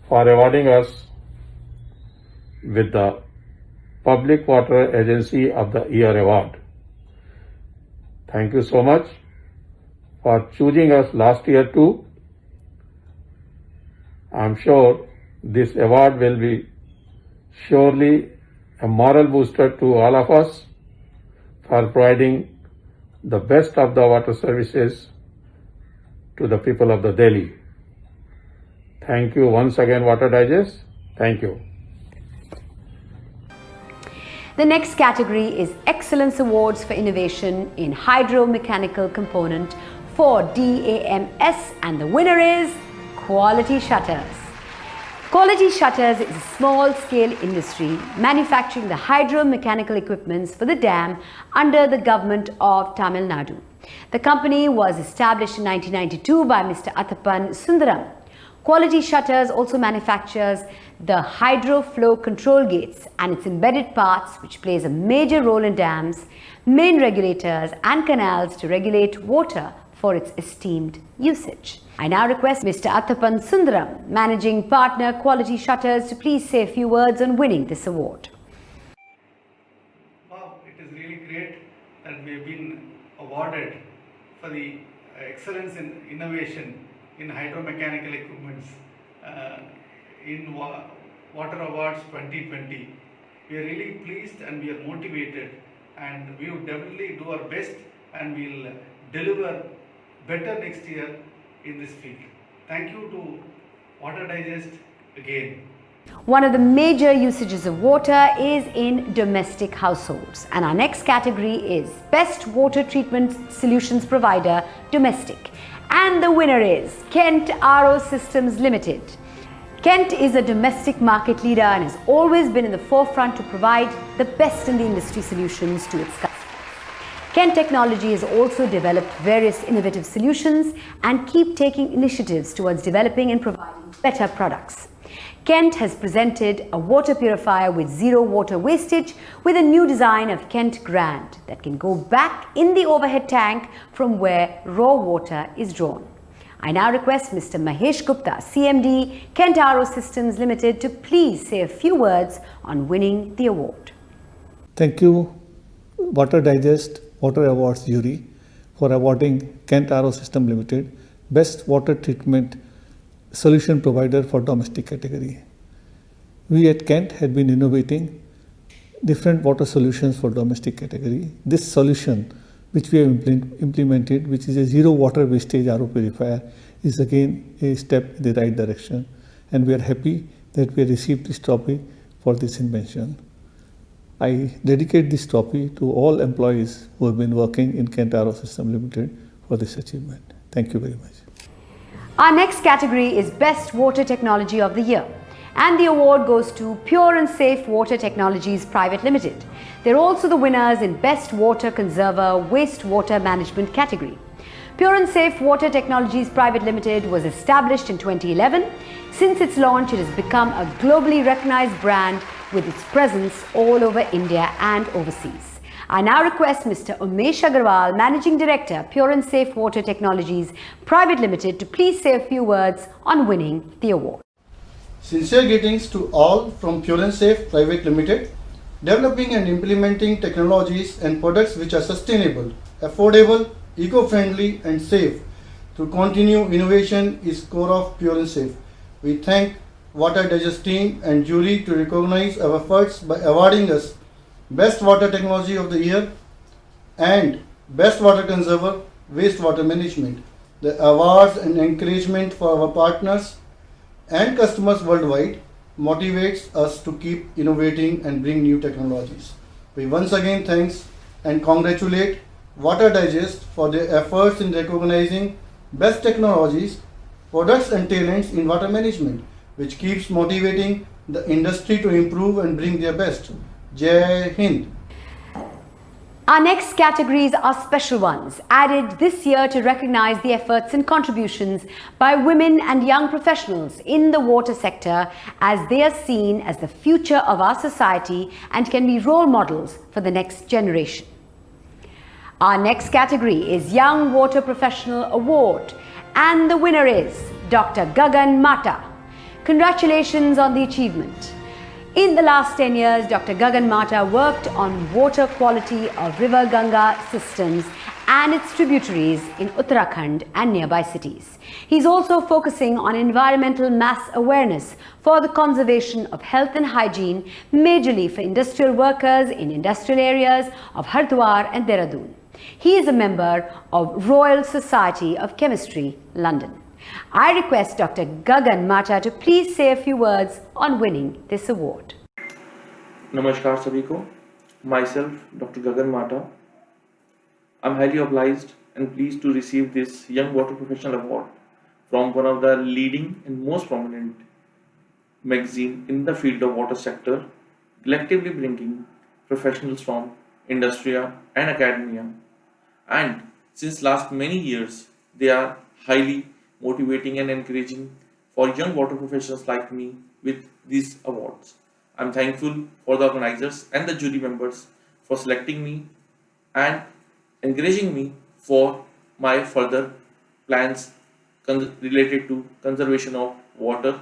for awarding us with the Public Water Agency of the Year Award. Thank you so much for choosing us last year too. I'm sure this award will be surely a moral booster to all of us for providing the best of the water services to the people of the Delhi. Thank you once again, Water Digest. Thank you. The next category is Excellence Awards for Innovation in Hydro-Mechanical Component for DAMS, and the winner is Quality Shutters. Quality Shutters is a small-scale industry manufacturing the hydro-mechanical equipments for the dam under the government of Tamil Nadu. The company was established in 1992 by Mr. Athappan Sundaram. Quality Shutters also manufactures the hydro flow control gates and its embedded parts, which plays a major role in dams, main regulators and canals to regulate water for its esteemed usage. I now request Mr. Athappan Sundaram, Managing Partner, Quality Shutters, to please say a few words on winning this award. Wow, it is really great that we have been awarded for the excellence in innovation in hydromechanical equipments in Water Awards 2020. We are really pleased and we are motivated, and we will definitely do our best and we will deliver better next year in this field. Thank you to Water Digest again. One of the major usages of water is in domestic households, and our next category is Best Water Treatment Solutions Provider Domestic, and the winner is Kent RO Systems Limited. Kent is a domestic market leader and has always been in the forefront to provide the best in the industry solutions to its customers. Kent Technology has also developed various innovative solutions and keep taking initiatives towards developing and providing better products. Kent has presented a water purifier with zero water wastage with a new design of Kent Grand that can go back in the overhead tank from where raw water is drawn. I now request Mr. Mahesh Gupta, CMD, Kent RO Systems Limited, to please say a few words on winning the award. Thank you, Water Digest Water Awards jury, for awarding Kent RO System Limited Best Water Treatment Solution Provider for Domestic category. We at Kent had been innovating different water solutions for domestic category. This solution which we have implemented, which is a zero water wastage RO purifier, is again a step in the right direction, and we are happy that we have received this trophy for this invention. I dedicate this trophy to all employees who have been working in Kent RO System Limited for this achievement. Thank you very much. Our next category is Best Water Technology of the Year, and the award goes to Pure and Safe Water Technologies Private Limited. They're also the winners in Best Water Conserver Wastewater Management category. Pure and Safe Water Technologies Private Limited was established in 2011. Since its launch, it has become a globally recognized brand with its presence all over India and overseas. I now request Mr. Umesh Agarwal, Managing Director, Pure and Safe Water Technologies Private Limited, to please say a few words on winning the award. Sincere greetings to all from Pure and Safe Private Limited. developing and implementing technologies and products which are sustainable, affordable, eco-friendly and safe. To continue innovation is core of Pure and Safe. We thank Water Digest team and jury to recognize our efforts by awarding us Best Water Technology of the Year and Best Water Conserver Wastewater Management. The awards and encouragement for our partners and customers worldwide motivates us to keep innovating and bring new technologies. We once again thanks and congratulate Water Digest for their efforts in recognizing best technologies, products and talents in water management, which keeps motivating the industry to improve and bring their best. Jai Hind. Our next categories are special ones, added this year to recognize the efforts and contributions by women and young professionals in the water sector, as they are seen as the future of our society and can be role models for the next generation. Our next category is Young Water Professional Award, and the winner is Dr. Gagan Mata. Congratulations on the achievement. In the last 10 years, Dr. Gagan Mata worked on water quality of River Ganga systems and its tributaries in Uttarakhand and nearby cities. He's also focusing on environmental mass awareness for the conservation of health and hygiene, majorly for industrial workers in industrial areas of Hardwar and Dehradun. He is a member of Royal Society of Chemistry, London. I request Dr. Gagan Mata to please say a few words on winning this award. Namaskar sabhi ko. Myself, Dr. Gagan Mata. I'm highly obliged and pleased to receive this Young Water Professional Award from one of the leading and most prominent magazine in the field of water sector, collectively bringing professionals from industry and academia. And since last many years, they are highly motivating and encouraging for young water professionals like me with these awards. I'm thankful for the organizers and the jury members for selecting me and encouraging me for my further plans related to conservation of water.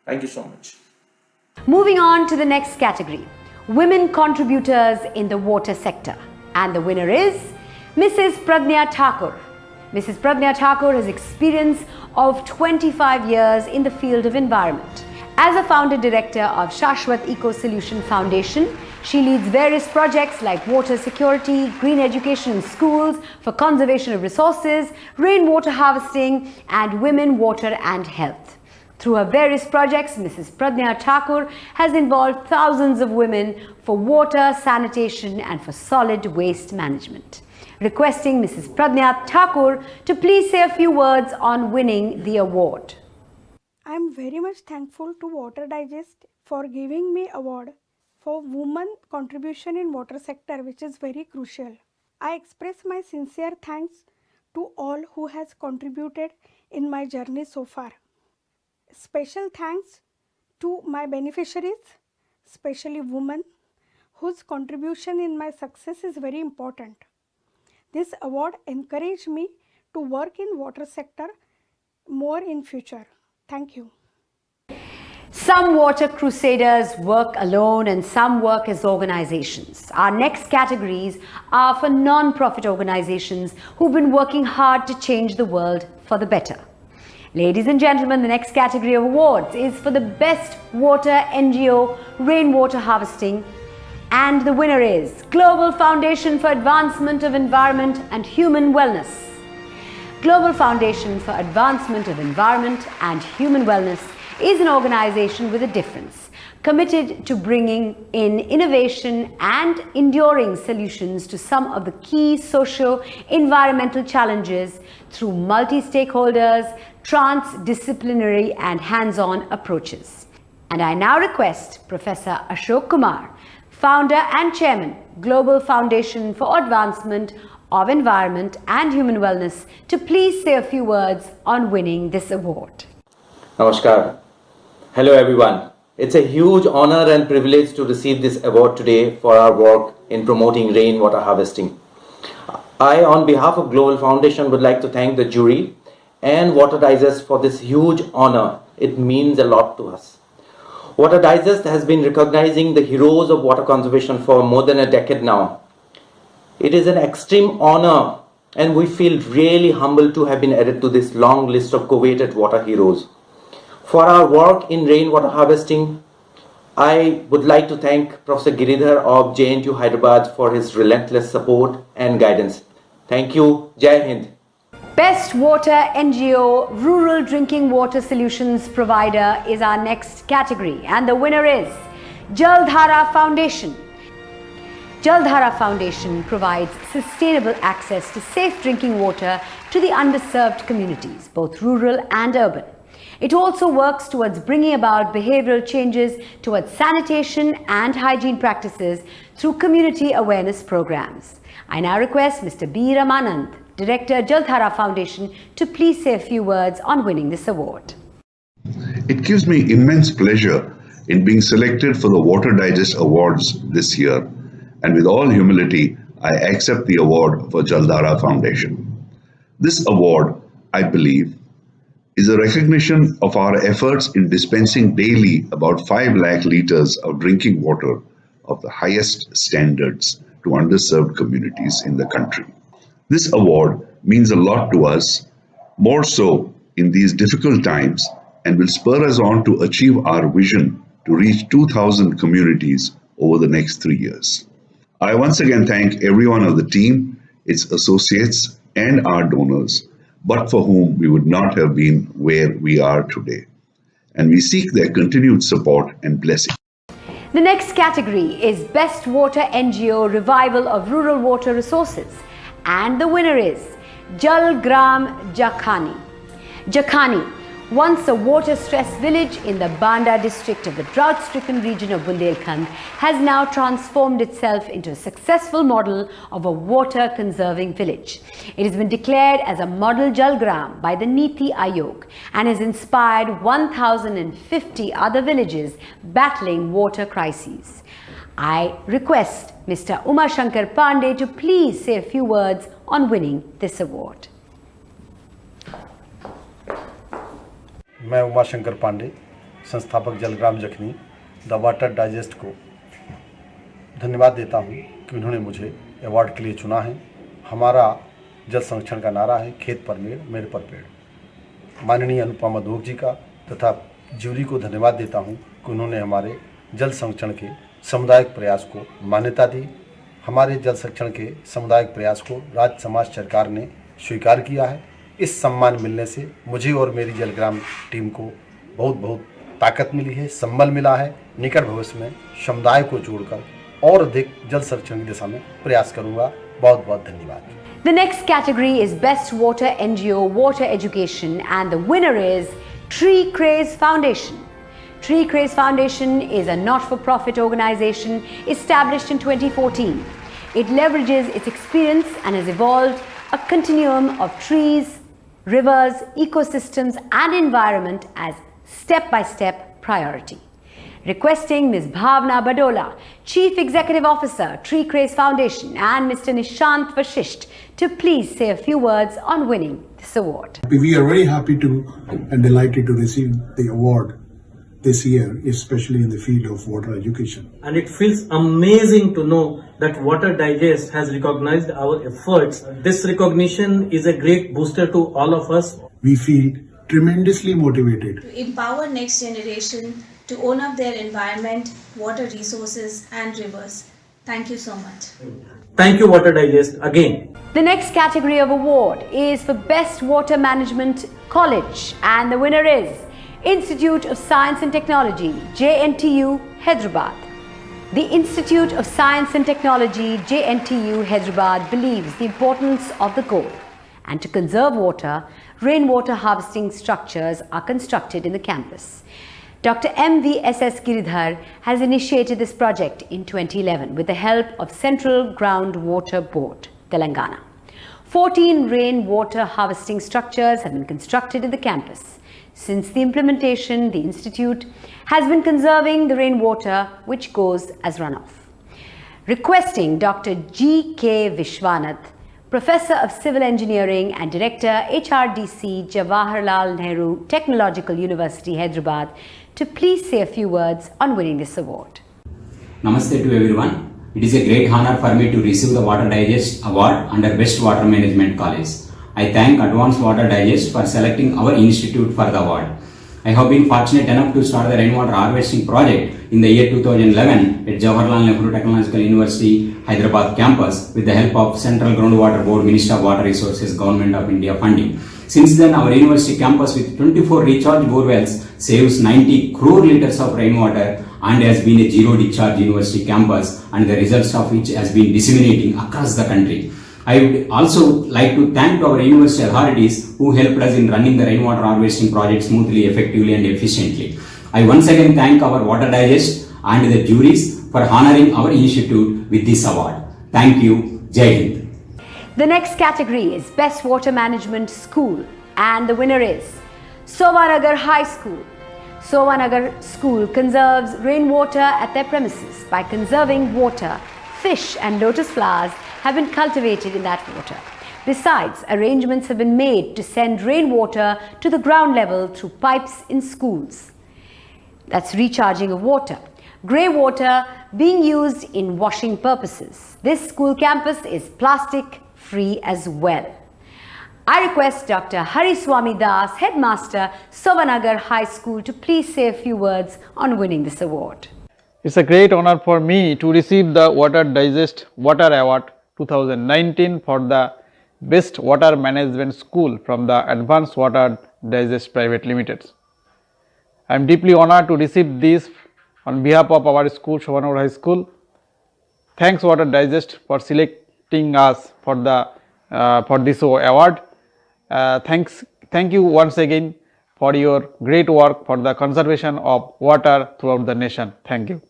Thank you so much. Moving on to the next category, Women Contributors in the Water Sector. And the winner is Mrs. Pradnya Thakur. Mrs. Pradnya Thakur has experience of 25 years in the field of environment. As a founder director of Shashwat Eco Solution Foundation, she leads various projects like water security, green education in schools for conservation of resources, rainwater harvesting, and women, water and health. Through her various projects, Mrs. Pradnya Thakur has involved thousands of women for water, sanitation, and for solid waste management. Requesting Mrs. Pradnya Thakur to please say a few words on winning the award. I am very much thankful to Water Digest for giving me award for women contribution in water sector, which is very crucial. I express my sincere thanks to all who has contributed in my journey so far. Special thanks to my beneficiaries, especially women, whose contribution in my success is very important. This award encouraged me to work in water sector more in future. Thank you. Some water crusaders work alone and some work as organizations. Our next categories are for non-profit organizations who've been working hard to change the world for the better. Ladies and gentlemen, the next category of awards is for the best water NGO rainwater harvesting, and the winner is Global Foundation for Advancement of Environment and Human Wellness. Global Foundation for Advancement of Environment and Human Wellness is an organization with a difference, committed to bringing in innovation and enduring solutions to some of the key socio-environmental challenges through multi-stakeholders, transdisciplinary and hands-on approaches. And I now request Professor Ashok Kumar, Founder and Chairman, Global Foundation for Advancement of Environment and Human Wellness, to please say a few words on winning this award. Namaskar. Hello everyone. It's a huge honor and privilege to receive this award today for our work in promoting rainwater harvesting. I, on behalf of Global Foundation, would like to thank the jury and Water Digest for this huge honor. It means a lot to us. Water Digest has been recognizing the heroes of water conservation for more than a decade now. It is an extreme honor, and we feel really humbled to have been added to this long list of coveted water heroes. For our work in rainwater harvesting, I would like to thank Professor Giridhar of JNTU Hyderabad for his relentless support and guidance. Thank you. Jai Hind. Best Water NGO Rural Drinking Water Solutions Provider is our next category, and the winner is Jaldhara Foundation. Jaldhara Foundation provides sustainable access to safe drinking water to the underserved communities, both rural and urban. It also works towards bringing about behavioral changes towards sanitation and hygiene practices through community awareness programs. I now request Mr. B. Ramanand, Director, Jaldhara Foundation, to please say a few words on winning this award. It gives me immense pleasure in being selected for the Water Digest Awards this year, and with all humility, I accept the award for Jaldhara Foundation. This award, I believe, is a recognition of our efforts in dispensing daily about 5 lakh litres of drinking water of the highest standards to underserved communities in the country. This award means a lot to us, more so in these difficult times, and will spur us on to achieve our vision to reach 2,000 communities over the next 3 years. I once again thank everyone of the team, its associates, and our donors, but for whom we would not have been where we are today. And we seek their continued support and blessing. The next category is Best Water NGO Revival of Rural Water Resources, and the winner is Jal Gram Jakhani. Jakhani, once a water-stressed village in the Banda district of the drought-stricken region of Bundelkhand, has now transformed itself into a successful model of a water-conserving village. It has been declared as a model Jalgram by the Niti Aayog and has inspired 1,050 other villages battling water crises. I request Mr. Uma Shankar Pandey to please say a few words on winning this award. मैं उमा शंकर पांडे, संस्थापक जलग्राम जखनी the water digest को धन्यवाद देता हूं कि उन्होंने मुझे अवार्ड के लिए चुना है। हमारा जल संरक्षण का नारा है, खेत पर मेड़, मेड़ पर पेड़। माननीय अनुपमा धोक जी का तथा ज्यूरी को धन्यवाद देता हूं कि उन्होंने हमारे जल संरक्षण के सामुदायिक प्रयास को मान्यता दी। हमारे जल संरक्षण के सामुदायिक प्रयास को राज्य समाज सरकार ने स्वीकार किया है। इस सम्मान मिलने से मुझे और मेरी जलग्राम टीम को बहुत बहुत ताकत मिली है, संबल मिला है। निकट भविष्य में समुदाय को जोड़कर और अधिक जल संरक्षण की दिशा में प्रयास करूंगा। बहुत बहुत धन्यवाद। The next category is Best Water NGO Water Education, and the winner is Tree Craze Foundation. Tree Craze Foundation is a not-for-profit organization established in 2014. It leverages its experience and has evolved a continuum of trees, rivers, ecosystems and environment as step-by-step priority. Requesting Ms. Bhavna Badola, Chief Executive Officer, Tree Craze Foundation, and Mr. Nishant Vashisht to please say a few words on winning this award. We are very happy to and delighted to receive the award this year, especially in the field of water education. And it feels amazing to know that Water Digest has recognized our efforts. This recognition is a great booster to all of us. We feel tremendously motivated to empower next generation to own up their environment, water resources and rivers. Thank you so much. Thank you, Water Digest, again. The next category of award is for Best Water Management College, and the winner is Institute of Science and Technology, JNTU, Hyderabad. The Institute of Science and Technology, JNTU, Hyderabad believes the importance of the goal, and to conserve water, rainwater harvesting structures are constructed in the campus. Dr. M.V.S.S. Giridhar has initiated this project in 2011 with the help of Central Groundwater Board, Telangana. 14 rainwater harvesting structures have been constructed in the campus. Since the implementation, the Institute has been conserving the rainwater which goes as runoff. Requesting Dr. G.K. Vishwanath, Professor of Civil Engineering and Director, HRDC, Jawaharlal Nehru Technological University, Hyderabad, to please say a few words on winning this award. Namaste to everyone. It is a great honor for me to receive the Water Digest Award under Best Water Management College. I thank Advanced Water Digest for selecting our institute for the award. I have been fortunate enough to start the rainwater harvesting project in the year 2011 at Jawaharlal Nehru Technological University, Hyderabad campus with the help of Central Groundwater Board, Ministry of Water Resources, Government of India funding. Since then, our university campus with 24 recharge borewells saves 90 crore liters of rainwater and has been a zero discharge university campus, and the results of which has been disseminating across the country. I would also like to thank our university authorities who helped us in running the rainwater harvesting project smoothly, effectively and efficiently. I once again thank our Water Digest and the juries for honoring our institute with this award. Thank you. Jai Hind. The next category is Best Water Management School, and the winner is Sovanagar High School. Sovanagar School conserves rainwater at their premises by conserving water. Fish and lotus flowers have been cultivated in that water. Besides, arrangements have been made to send rainwater to the ground level through pipes in schools. That's recharging of water. Grey water being used in washing purposes. This school campus is plastic free as well. I request Dr. Hariswamy Das, Headmaster, Sovanagar High School, to please say a few words on winning this award. It's a great honor for me to receive the Water Digest Water Award 2019 for the Best Water Management School from the Advanced Water Digest Private Limited. I am deeply honored to receive this on behalf of our school, Sovanagar High School. Thanks Water Digest for selecting us for this award. Thank you once again for your great work for the conservation of water throughout the nation. Thank you.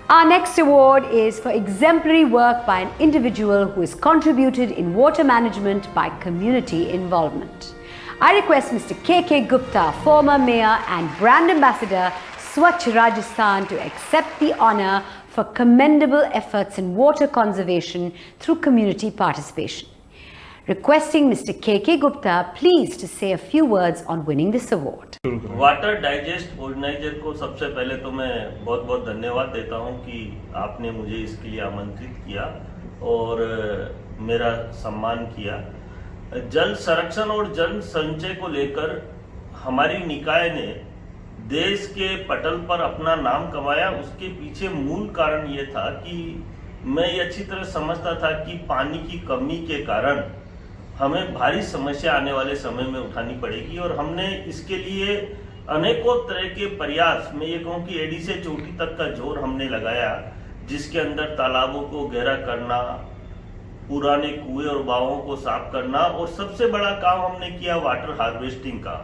Our next award is for exemplary work by an individual who has contributed in water management by community involvement. I request Mr. K.K. Gupta, former Mayor and Brand Ambassador, Swachh Rajasthan, to accept the honour for commendable efforts in water conservation through community participation. Requesting Mr. K.K. Gupta please to say a few words on winning this award. Water digest organiser को सबसे पहले तो मैं बहुत बहुत धन्यवाद देता हूं कि आपने मुझे इसके लिए आमंत्रित किया और मेरा सम्मान किया। जल संरक्षण और जल संचय को लेकर हमारी निकाय ने देश के पटल पर अपना नाम कमाया। उसके पीछे मूल कारण ये था कि मैं ये अच्छी तरह समझता था कि पानी की कमी के कारण हमें भारी समस्या आने वाले समय में उठानी पड़ेगी और हमने इसके लिए अनेकों तरह के प्रयास, मैं ये कहूँ कि एडी से चोटी तक का जोर हमने लगाया, जिसके अंदर तालाबों को गहरा करना, पुराने कुएं और बावों को साफ करना और सबसे बड़ा काम हमने किया वाटर हार्वेस्टिंग का।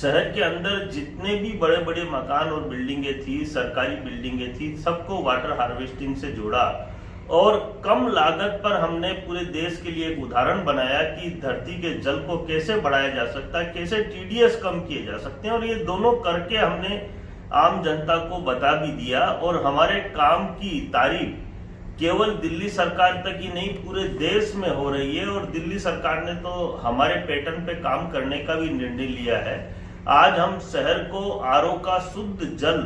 शहर के अंदर जितने भी बड़े बड़े मकान और बिल्डिंगें थी, सरकारी बिल्डिंगें थी, सबको वाटर हार्वेस्टिंग से जोड़ा और कम लागत पर हमने पूरे देश के लिए एक उदाहरण बनाया कि धरती के जल को कैसे बढ़ाया जा सकता है, कैसे टीडीएस कम किए जा सकते हैं। और ये दोनों करके हमने आम जनता को बता भी दिया और हमारे काम की तारीफ केवल दिल्ली सरकार तक ही नहीं पूरे देश में हो रही है और दिल्ली सरकार ने तो हमारे पैटर्न पे काम करने का भी निर्णय लिया है। आज हम शहर को आरओ का शुद्ध जल,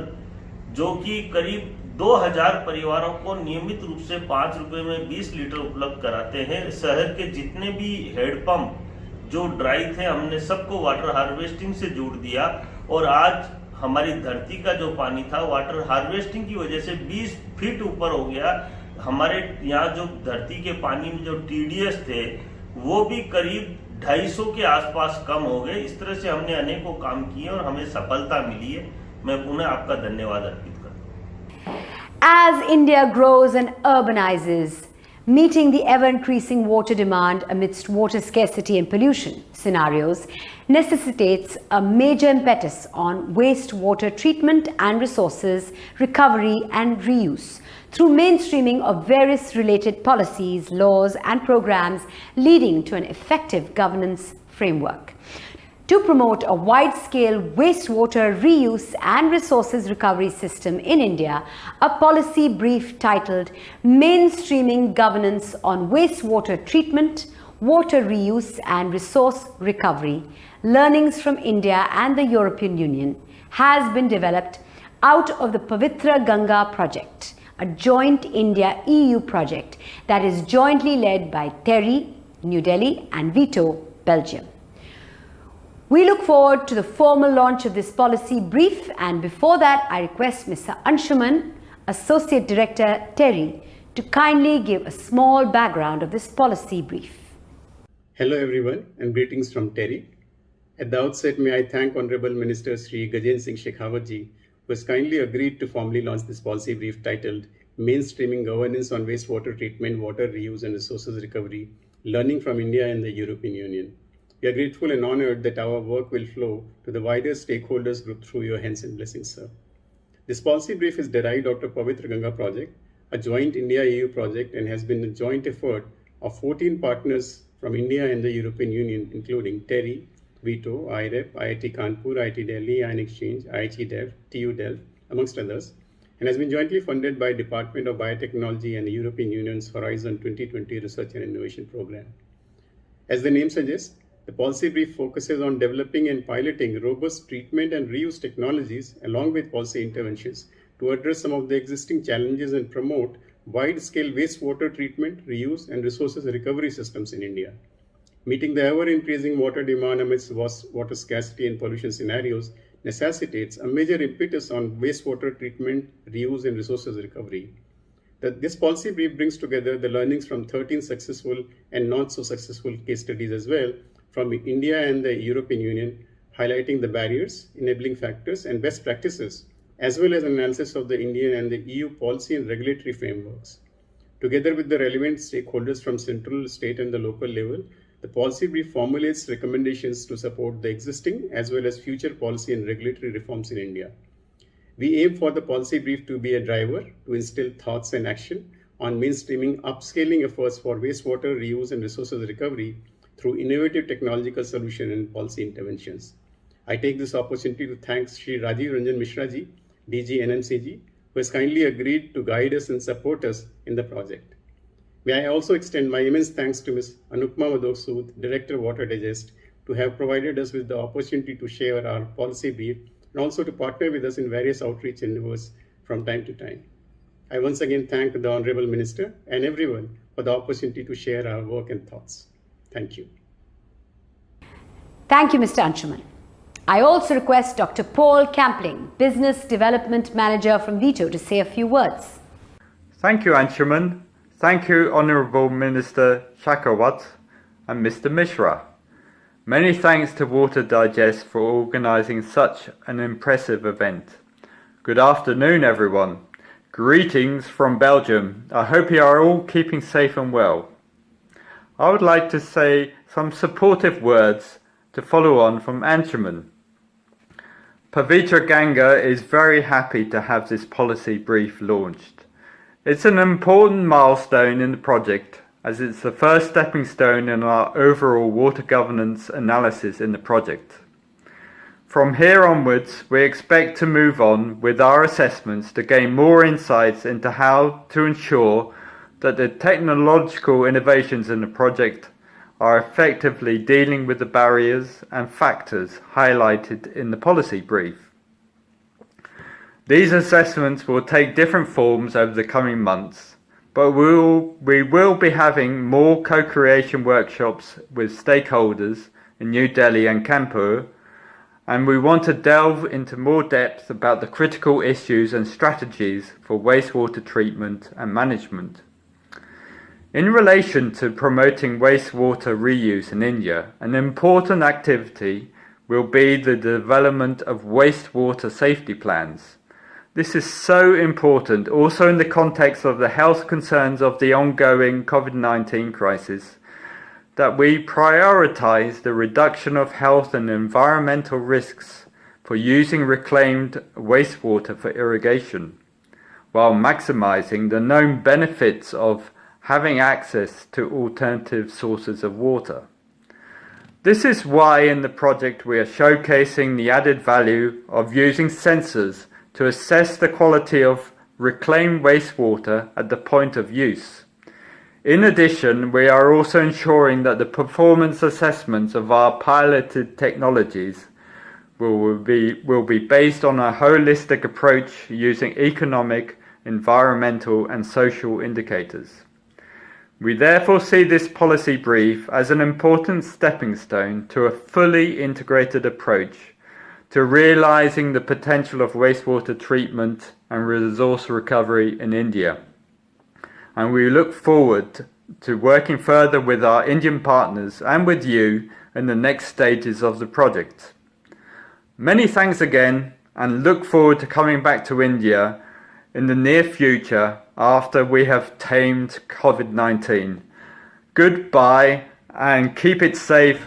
जो कि करीब 2000 परिवारों को नियमित रूप से 5 रुपए में 20 लीटर उपलब्ध कराते हैं। शहर के जितने भी हेडपंप जो ड्राई थे, हमने सबको वाटर हार्वेस्टिंग से जोड़ दिया और आज हमारी धरती का जो पानी था वाटर हार्वेस्टिंग की वजह से 20 फीट ऊपर हो गया। हमारे यहाँ जो धरती के पानी में जो टीडीएस थे वो भी करीब 250 के आसपास कम हो गए। इस तरह से हमने अनेकों काम किए और हमें सफलता मिली है। मैं पुनः आपका धन्यवाद अर्पित करता हूँ। As India grows and urbanizes, meeting the ever-increasing water demand amidst water scarcity and pollution scenarios necessitates a major impetus on wastewater treatment and resources recovery and reuse through mainstreaming of various related policies, laws and programs leading to an effective governance framework. To promote a wide-scale wastewater reuse and resources recovery system in India, a policy brief titled Mainstreaming Governance on Wastewater Treatment, Water Reuse and Resource Recovery, Learnings from India and the European Union, has been developed out of the Pavitra Ganga project, a joint India-EU project that is jointly led by TERI, New Delhi, and Vito, Belgium. We look forward to the formal launch of this policy brief, and before that, I request Mr. Anshuman, Associate Director, TERI, to kindly give a small background of this policy brief. Hello everyone and greetings from TERI. At the outset, may I thank Honorable Minister Sri Gajen Singh Shekhawat ji, who has kindly agreed to formally launch this policy brief titled Mainstreaming Governance on Wastewater Treatment, Water Reuse and Resources Recovery, Learning from India and the European Union. We are grateful and honored that our work will flow to the wider stakeholders group through your hands and blessings, sir. This policy brief is derived out of Pavitra Ganga project, a joint India-EU project, and has been a joint effort of 14 partners from India and the European Union, including TERI, Vito, IREP, IIT Kanpur, IIT Delhi, Ion Exchange, IIT Dev, TU Delft, amongst others, and has been jointly funded by Department of Biotechnology and the European Union's Horizon 2020 Research and Innovation Program. As the name suggests, the policy brief focuses on developing and piloting robust treatment and reuse technologies along with policy interventions to address some of the existing challenges and promote wide-scale wastewater treatment, reuse, and resources recovery systems in India. Meeting the ever-increasing water demand amidst water scarcity and pollution scenarios necessitates a major impetus on wastewater treatment, reuse, and resources recovery. This policy brief brings together the learnings from 13 successful and not so successful case studies as well from India and the European Union, highlighting the barriers, enabling factors, and best practices, as well as analysis of the Indian and the EU policy and regulatory frameworks. Together with the relevant stakeholders from central, state, and the local level, the policy brief formulates recommendations to support the existing as well as future policy and regulatory reforms in India. We aim for the policy brief to be a driver to instill thoughts and action on mainstreaming upscaling efforts for wastewater reuse and resources recovery through innovative technological solutions and policy interventions. I take this opportunity to thank Sri Rajiv Ranjan Mishra ji, DG NMCG, who has kindly agreed to guide us and support us in the project. May I also extend my immense thanks to Ms. Anupma Madhok Sood, Director Water Digest, to have provided us with the opportunity to share our policy brief and also to partner with us in various outreach endeavors from time to time. I once again thank the Honorable Minister and everyone for the opportunity to share our work and thoughts. Thank you. Thank you, Mr. Anshuman. I also request Dr. Paul Campling, Business Development Manager from Vito, to say a few words. Thank you, Anshuman. Thank you, Honourable Minister Shekhawat and Mr. Mishra. Many thanks to Water Digest for organising such an impressive event. Good afternoon, everyone. Greetings from Belgium. I hope you are all keeping safe and well. I would like to say some supportive words to follow on from Anshuman. Pavitra Ganga is very happy to have this policy brief launched. It's an important milestone in the project as it's the first stepping stone in our overall water governance analysis in the project. From here onwards, we expect to move on with our assessments to gain more insights into how to ensure that the technological innovations in the project are effectively dealing with the barriers and factors highlighted in the policy brief. These assessments will take different forms over the coming months, but we will be having more co-creation workshops with stakeholders in New Delhi and Kanpur, and we want to delve into more depth about the critical issues and strategies for wastewater treatment and management. In relation to promoting wastewater reuse in India, an important activity will be the development of wastewater safety plans. This is so important also in the context of the health concerns of the ongoing COVID-19 crisis, that we prioritise the reduction of health and environmental risks for using reclaimed wastewater for irrigation, while maximising the known benefits of having access to alternative sources of water. This is why in the project we are showcasing the added value of using sensors to assess the quality of reclaimed wastewater at the point of use. In addition, we are also ensuring that the performance assessments of our piloted technologies will be based on a holistic approach using economic, environmental and social indicators. We therefore see this policy brief as an important stepping stone to a fully integrated approach to realising the potential of wastewater treatment and resource recovery in India. And we look forward to working further with our Indian partners and with you in the next stages of the project. Many thanks again, and look forward to coming back to India in the near future after we have tamed COVID-19. Goodbye and keep it safe.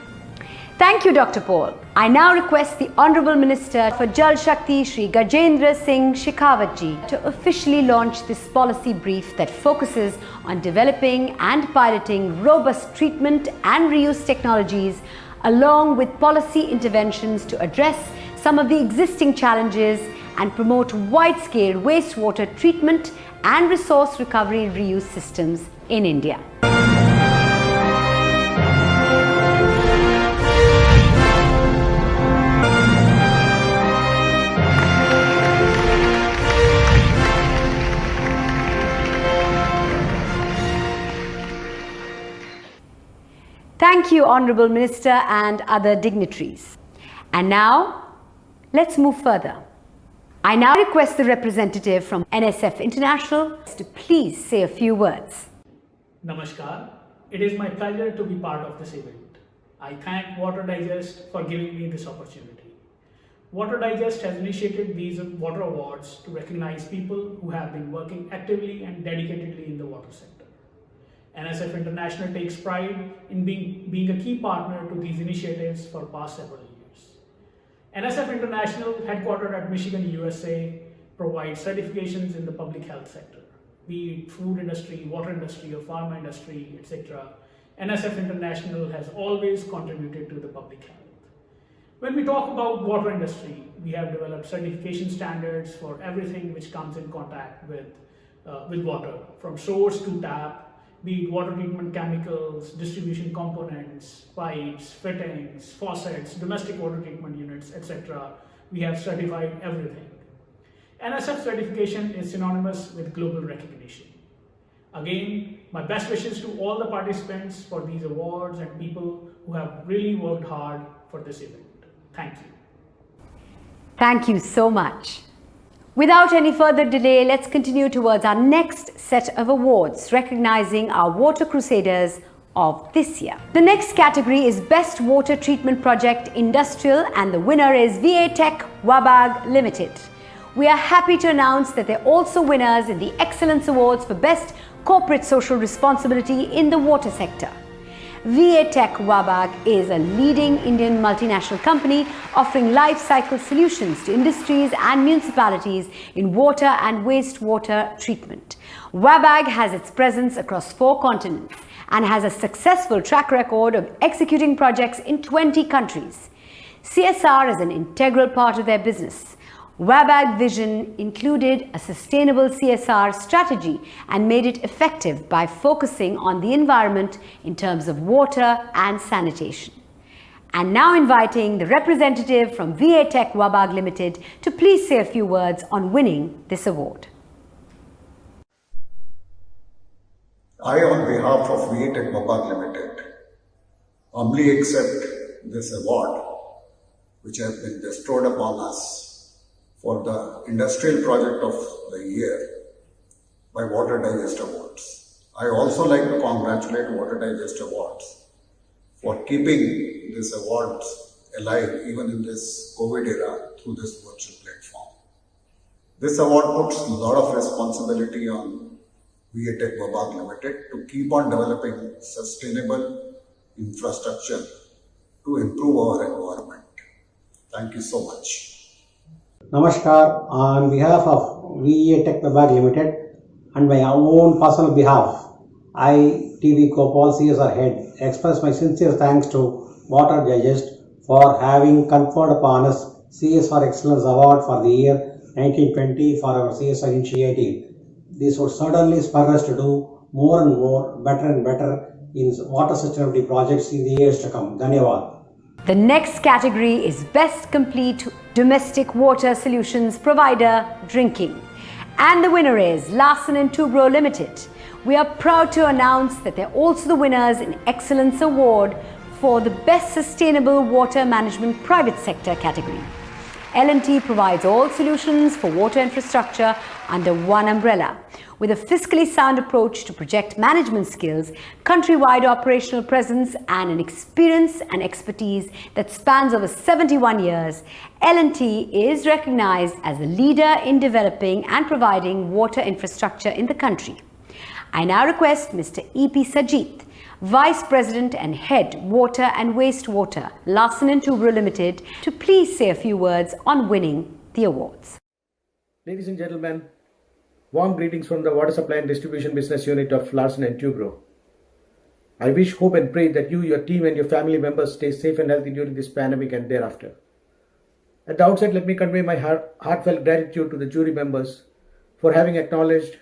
Thank you, Dr. Paul. I now request the Honourable Minister for Jal Shakti, Shri Gajendra Singh Shekhawat ji, to officially launch this policy brief that focuses on developing and piloting robust treatment and reuse technologies, along with policy interventions to address some of the existing challenges and promote wide-scale wastewater treatment and resource recovery and reuse systems in India. Thank you, Honourable Minister and other dignitaries. And now, let's move further. I now request the representative from NSF International to please say a few words. Namaskar. It is my pleasure to be part of this event. I thank Water Digest for giving me this opportunity. Water Digest has initiated these water awards to recognize people who have been working actively and dedicatedly in the water sector. NSF International takes pride in being a key partner to these initiatives for past several years. NSF International, headquartered at Michigan, USA, provides certifications in the public health sector, be it food industry, water industry, or pharma industry, etc. NSF International has always contributed to the public health. When we talk about water industry, we have developed certification standards for everything which comes in contact with water, from source to tap, be it water treatment chemicals, distribution components, pipes, fittings, faucets, domestic water treatment units, etc. We have certified everything. NSF certification is synonymous with global recognition. Again, my best wishes to all the participants for these awards and people who have really worked hard for this event. Thank you. Thank you so much. Without any further delay, let's continue towards our next set of awards, recognizing our water crusaders of this year. The next category is Best Water Treatment Project Industrial, and the winner is VA Tech Wabag Limited. We are happy to announce that they're also winners in the Excellence Awards for Best Corporate Social Responsibility in the water sector. VA Tech Wabag is a leading Indian multinational company offering life cycle solutions to industries and municipalities in water and wastewater treatment. Wabag has its presence across 4 continents and has a successful track record of executing projects in 20 countries. CSR is an integral part of their business. Wabag vision included a sustainable CSR strategy and made it effective by focusing on the environment in terms of water and sanitation. And now inviting the representative from VA Tech Wabag Limited to please say a few words on winning this award. I, on behalf of VA Tech Wabag Limited, humbly accept this award which has been bestowed upon us for the Industrial Project of the Year by Water Digest Awards. I also like to congratulate Water Digest Awards for keeping these awards alive even in this COVID era through this virtual platform. This award puts a lot of responsibility on VA Tech Wabag Limited to keep on developing sustainable infrastructure to improve our environment. Thank you so much. Namaskar. On behalf of VA Tech Wabag Limited and my own personal behalf, I, TV Gopal, CSR Head, express my sincere thanks to Water Digest for having conferred upon us CSR Excellence Award for the year 1920 for our CSR initiative. This would certainly spur us to do more and more, better and better in water sustainability projects in the years to come. Dhanyavad. The next category is Best Complete Domestic Water Solutions Provider Drinking. And the winner is Larsen & Toubro Limited. We are proud to announce that they're also the winners in Excellence Award for the Best Sustainable Water Management Private Sector category. L&T provides all solutions for water infrastructure under one umbrella, with a fiscally sound approach to project management skills, countrywide operational presence, and an experience and expertise that spans over 71 years. L&T is recognized as a leader in developing and providing water infrastructure in the country. I now request Mr. E.P. Sajith, Vice President and Head Water and Wastewater, Larsen & Toubro Limited, to please say a few words on winning the awards. Ladies and gentlemen, warm greetings from the Water Supply and Distribution Business Unit of Larsen & Toubro. I wish, hope and pray that you, your team and your family members stay safe and healthy during this pandemic and thereafter. At the outset, let me convey my heartfelt gratitude to the jury members for having acknowledged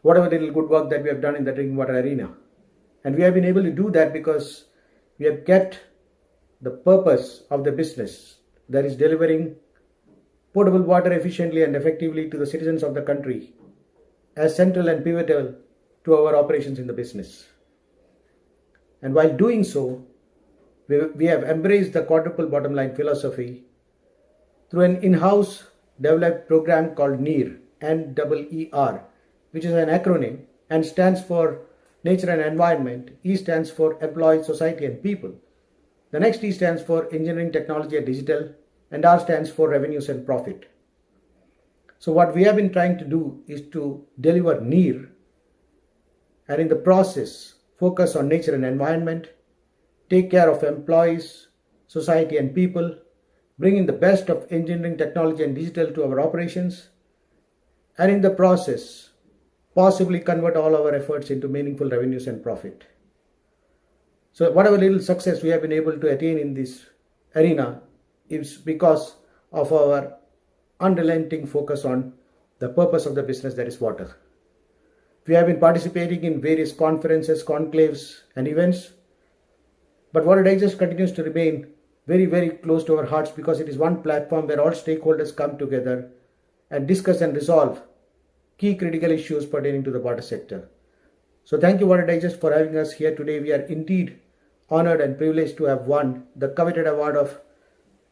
whatever little good work that we have done in the drinking water arena. And we have been able to do that because we have kept the purpose of the business, that is delivering potable water efficiently and effectively to the citizens of the country, as central and pivotal to our operations in the business. And while doing so, we have embraced the quadruple bottom line philosophy through an in-house developed program called NEER, N-E-E-R, which is an acronym and stands for Nature and Environment. E stands for Employees, Society and People. The next E stands for Engineering, Technology and Digital, and R stands for Revenues and Profit. So what we have been trying to do is to deliver NEER, and in the process focus on nature and environment, take care of employees, society and people, bring in the best of engineering, technology and digital to our operations, and in the process possibly convert all our efforts into meaningful revenues and profit. So whatever little success we have been able to attain in this arena is because of our unrelenting focus on the purpose of the business, that is water. We have been participating in various conferences, conclaves and events, but Water Digest continues to remain very, very close to our hearts because it is one platform where all stakeholders come together and discuss and resolve key critical issues pertaining to the water sector. So thank you, Water Digest, for having us here today. We are indeed honored and privileged to have won the coveted award of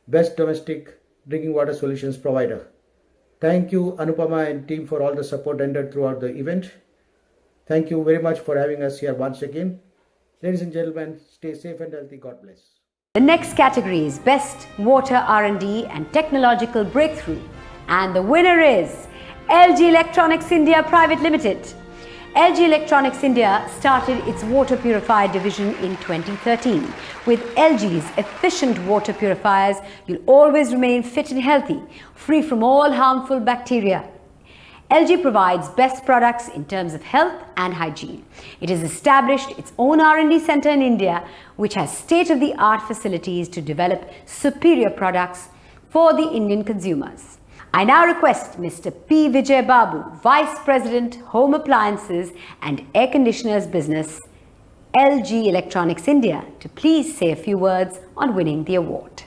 Best Domestic Drinking Water Solutions Provider. Thank you, Anupama and team, for all the support rendered throughout the event. Thank you very much for having us here once again. Ladies and gentlemen, stay safe and healthy. God bless. The next category is Best Water R&D and Technological Breakthrough, and the winner is LG Electronics India Private Limited. LG Electronics India started its water purifier division in 2013. With LG's efficient water purifiers, you'll always remain fit and healthy, free from all harmful bacteria. LG provides best products in terms of health and hygiene. It has established its own R&D center in India, which has state-of-the-art facilities to develop superior products for the Indian consumers. I now request Mr. P. Vijay Babu, Vice President, Home Appliances and Air Conditioners Business, LG Electronics India, to please say a few words on winning the award.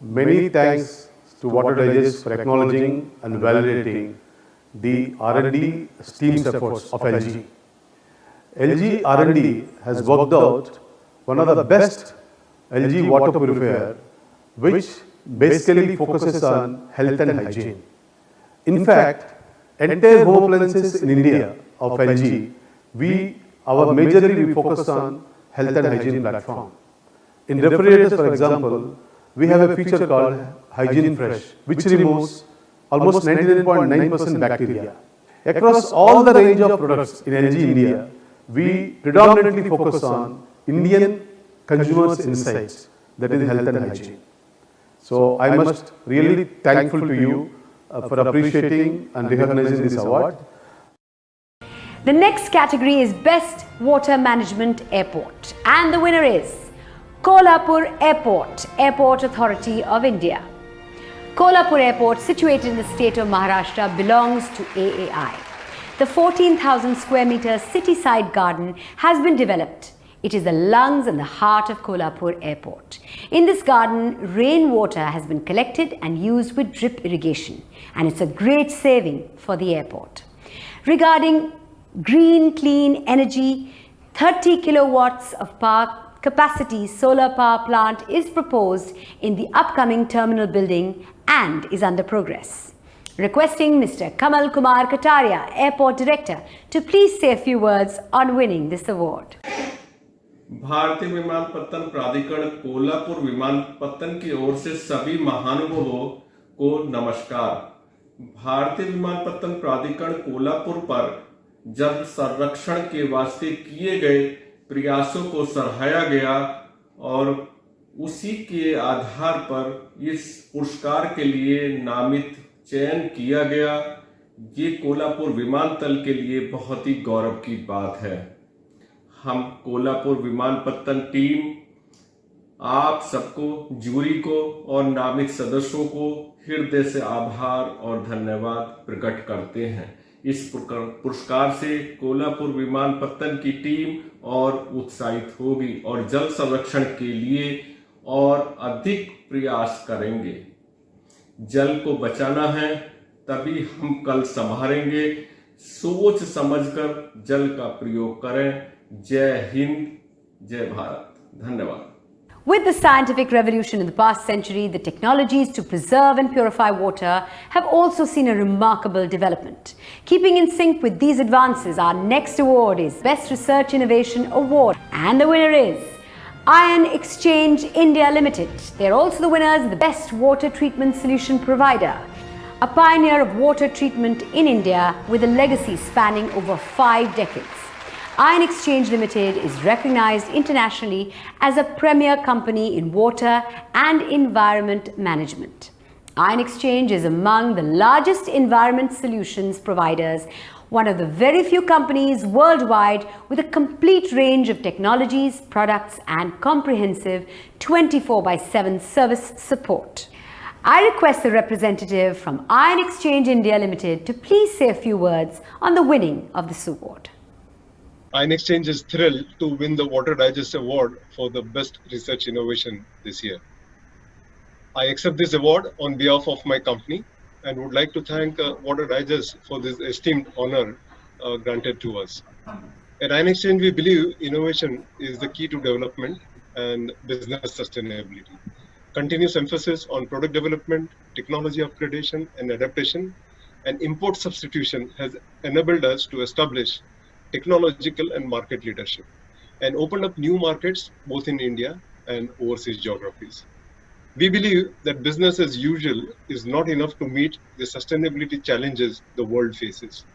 Many thanks to Water Digest for acknowledging and validating the R&D team's efforts of LG. LG R&D has worked out one of the best LG water purifier, which basically focuses on health and hygiene. In fact, entire home appliances in India of LG, majorly we focus on health and hygiene platform. In refrigerators, for example, we have a feature called Hygiene Fresh, which removes almost 99.9% bacteria. Across all the range of products in LG India, we predominantly focus on Indian consumers' insights, that is health and hygiene. So I must really thankful to you for appreciating and recognizing this award. The next category is Best Water Management Airport, and the winner is Kolhapur Airport, Airport Authority of India. Kolhapur Airport, situated in the state of Maharashtra, belongs to AAI. The 14,000 square meter city-side garden has been developed It is the lungs and the heart of Kolhapur Airport. In this garden, rainwater has been collected and used with drip irrigation, and it's a great saving for the airport. Regarding green, clean energy, 30 kilowatts of power capacity solar power plant is proposed in the upcoming terminal building and is under progress. Requesting Mr. Kamal Kumar Kataria, Airport Director, to please say a few words on winning this award. भारतीय विमानपत्तन प्राधिकरण कोल्हापुर विमानपत्तन की ओर से सभी महानुभावों को नमस्कार। भारतीय विमानपत्तन प्राधिकरण कोल्हापुर पर जल संरक्षण के वास्ते किए गए प्रयासों को सराहा गया और उसी के आधार पर इस पुरस्कार के लिए नामित चयन किया गया। ये कोल्हापुर विमानतल के लिए बहुत ही गौरव की बात है। हम कोल्हापुर विमानपत्तन टीम आप सबको, जूरी को और नामित सदस्यों को हृदय से आभार और धन्यवाद प्रकट करते हैं। इस पुरस्कार से कोल्हापुर विमानपत्तन की टीम और उत्साहित होगी और जल संरक्षण के लिए और अधिक प्रयास करेंगे। जल को बचाना है, तभी हम कल संभालेंगे। सोच समझकर जल का प्रयोग करें। जय हिंद, जय भारत। धन्यवाद। With the scientific revolution in the past century, the technologies to preserve and purify water have also seen a remarkable development. Keeping in sync with these advances, our next award is Best Research Innovation Award, and the winner is Ion Exchange India Limited. They're also the winners of the Best Water Treatment Solution Provider, a pioneer of water treatment in India with a legacy spanning over 5 decades. Ion Exchange Limited is recognized internationally as a premier company in water and environment management. Ion Exchange is among the largest environment solutions providers, one of the very few companies worldwide with a complete range of technologies, products, and comprehensive 24/7 service support. I request the representative from Ion Exchange India Limited to please say a few words on the winning of this award. Ion Exchange is thrilled to win the Water Digest Award for the Best Research Innovation this year. I accept this award on behalf of my company and would like to thank Water Digest for this esteemed honor granted to us. At Ion Exchange, we believe innovation is the key to development and business sustainability. Continuous emphasis on product development, technology upgradation and adaptation, and import substitution has enabled us to establish technological and market leadership and opened up new markets both in India and overseas geographies. We believe that business as usual is not enough to meet the sustainability challenges the world faces.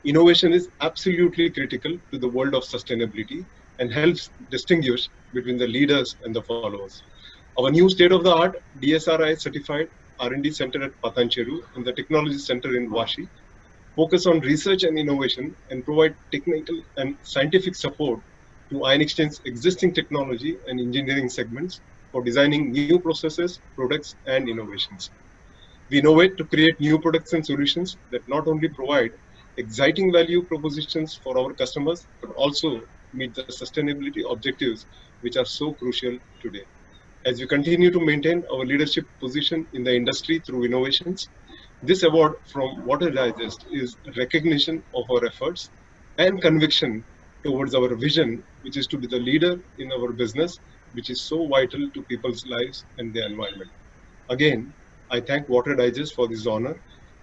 Innovation is absolutely critical to the world of sustainability and helps distinguish between the leaders and the followers. Our new state-of-the-art DSRI certified R&D center at Patancheru and the Technology Center in Vashi focus on research and innovation and provide technical and scientific support to Ion Exchange's existing technology and engineering segments for designing new processes, products, and innovations. We innovate to create new products and solutions that not only provide exciting value propositions for our customers, but also meet the sustainability objectives which are so crucial today. As we continue to maintain our leadership position in the industry through innovations, this award from Water Digest is recognition of our efforts and conviction towards our vision, which is to be the leader in our business, which is so vital to people's lives and the environment. Again, I thank Water Digest for this honor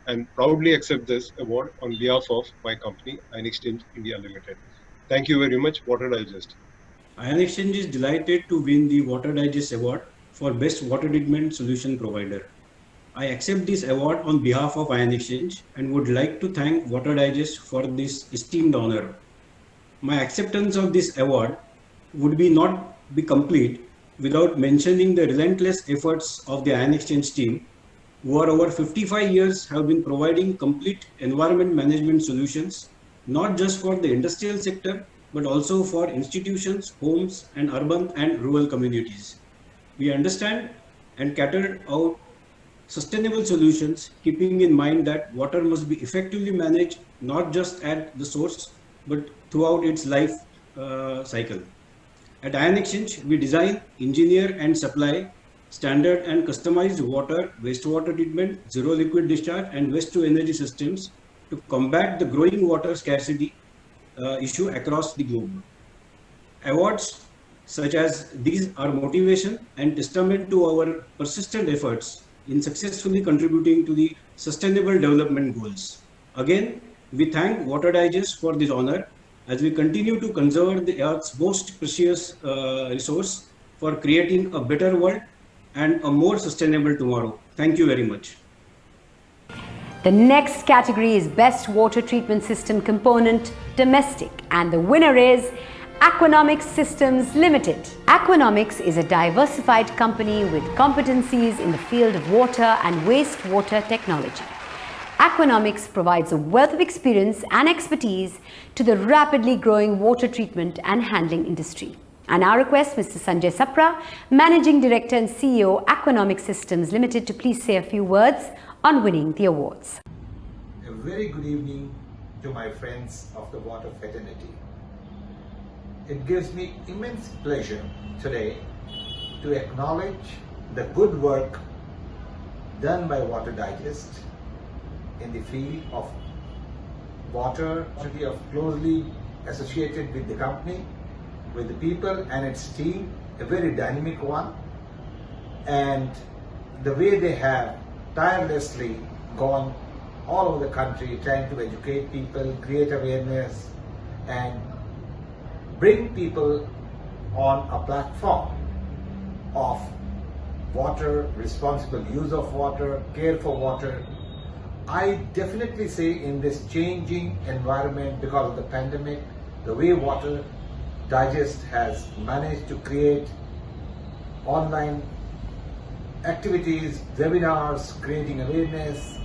and proudly accept this award on behalf of my company, Ion Exchange India Limited. Thank you very much, Water Digest. Ion Exchange is delighted to win the Water Digest Award for Best Water Treatment Solution Provider. I accept this award on behalf of Ion Exchange and would like to thank Water Digest for this esteemed honor. My acceptance of this award would not be complete without mentioning the relentless efforts of the Ion Exchange team, who for over 55 years have been providing complete environment management solutions, not just for the industrial sector, but also for institutions, homes, and urban and rural communities. We understand and cater out sustainable solutions, keeping in mind that water must be effectively managed not just at the source, but throughout its life cycle. At Ion Exchange, we design, engineer and supply standard and customized water, wastewater treatment, zero liquid discharge and waste to energy systems to combat the growing water scarcity issue across the globe. Awards such as these are motivation and testament to our persistent efforts in successfully contributing to the sustainable development goals. Again, we thank Water Digest for this honor as we continue to conserve the Earth's most precious resource for creating a better world and a more sustainable tomorrow. Thank you very much. The next category is Best Water Treatment System Component Domestic, and the winner is Aquanomics Systems Limited. Aquanomics is a diversified company with competencies in the field of water and wastewater technology. Aquanomics provides a wealth of experience and expertise to the rapidly growing water treatment and handling industry. I now request Mr. Sanjay Sapra, Managing Director and CEO, Aquanomics Systems Limited, to please say a few words on winning the awards. A very good evening to my friends of the water fraternity. It gives me immense pleasure today to acknowledge the good work done by Water Digest in the field of water, of closely associated with the company, with the people and its team, a very dynamic one, and the way they have tirelessly gone all over the country trying to educate people, create awareness and bring people on a platform of water, responsible use of water, care for water. I definitely say in this changing environment because of the pandemic, the way Water Digest has managed to create online activities, webinars, creating awareness,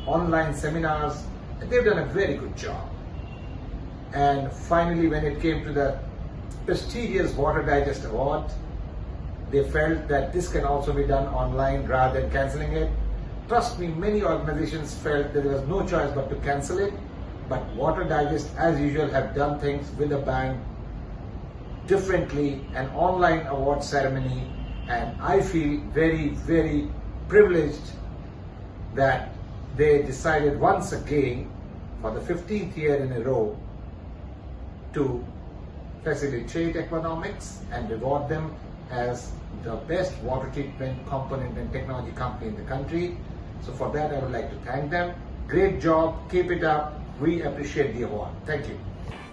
online seminars, they've done a very good job. And finally, when it came to the prestigious Water Digest Award, they felt that this can also be done online rather than cancelling it. Trust me, many organizations felt that there was no choice but to cancel it, but Water Digest, as usual, have done things with a bang, differently, an online award ceremony, and I feel very, very privileged that they decided once again for the 15th year in a row to facilitate Aquanomics and reward them as the best water treatment component and technology company in the country. So for that I would like to thank them. Great job, keep it up. We appreciate the award. Thank you.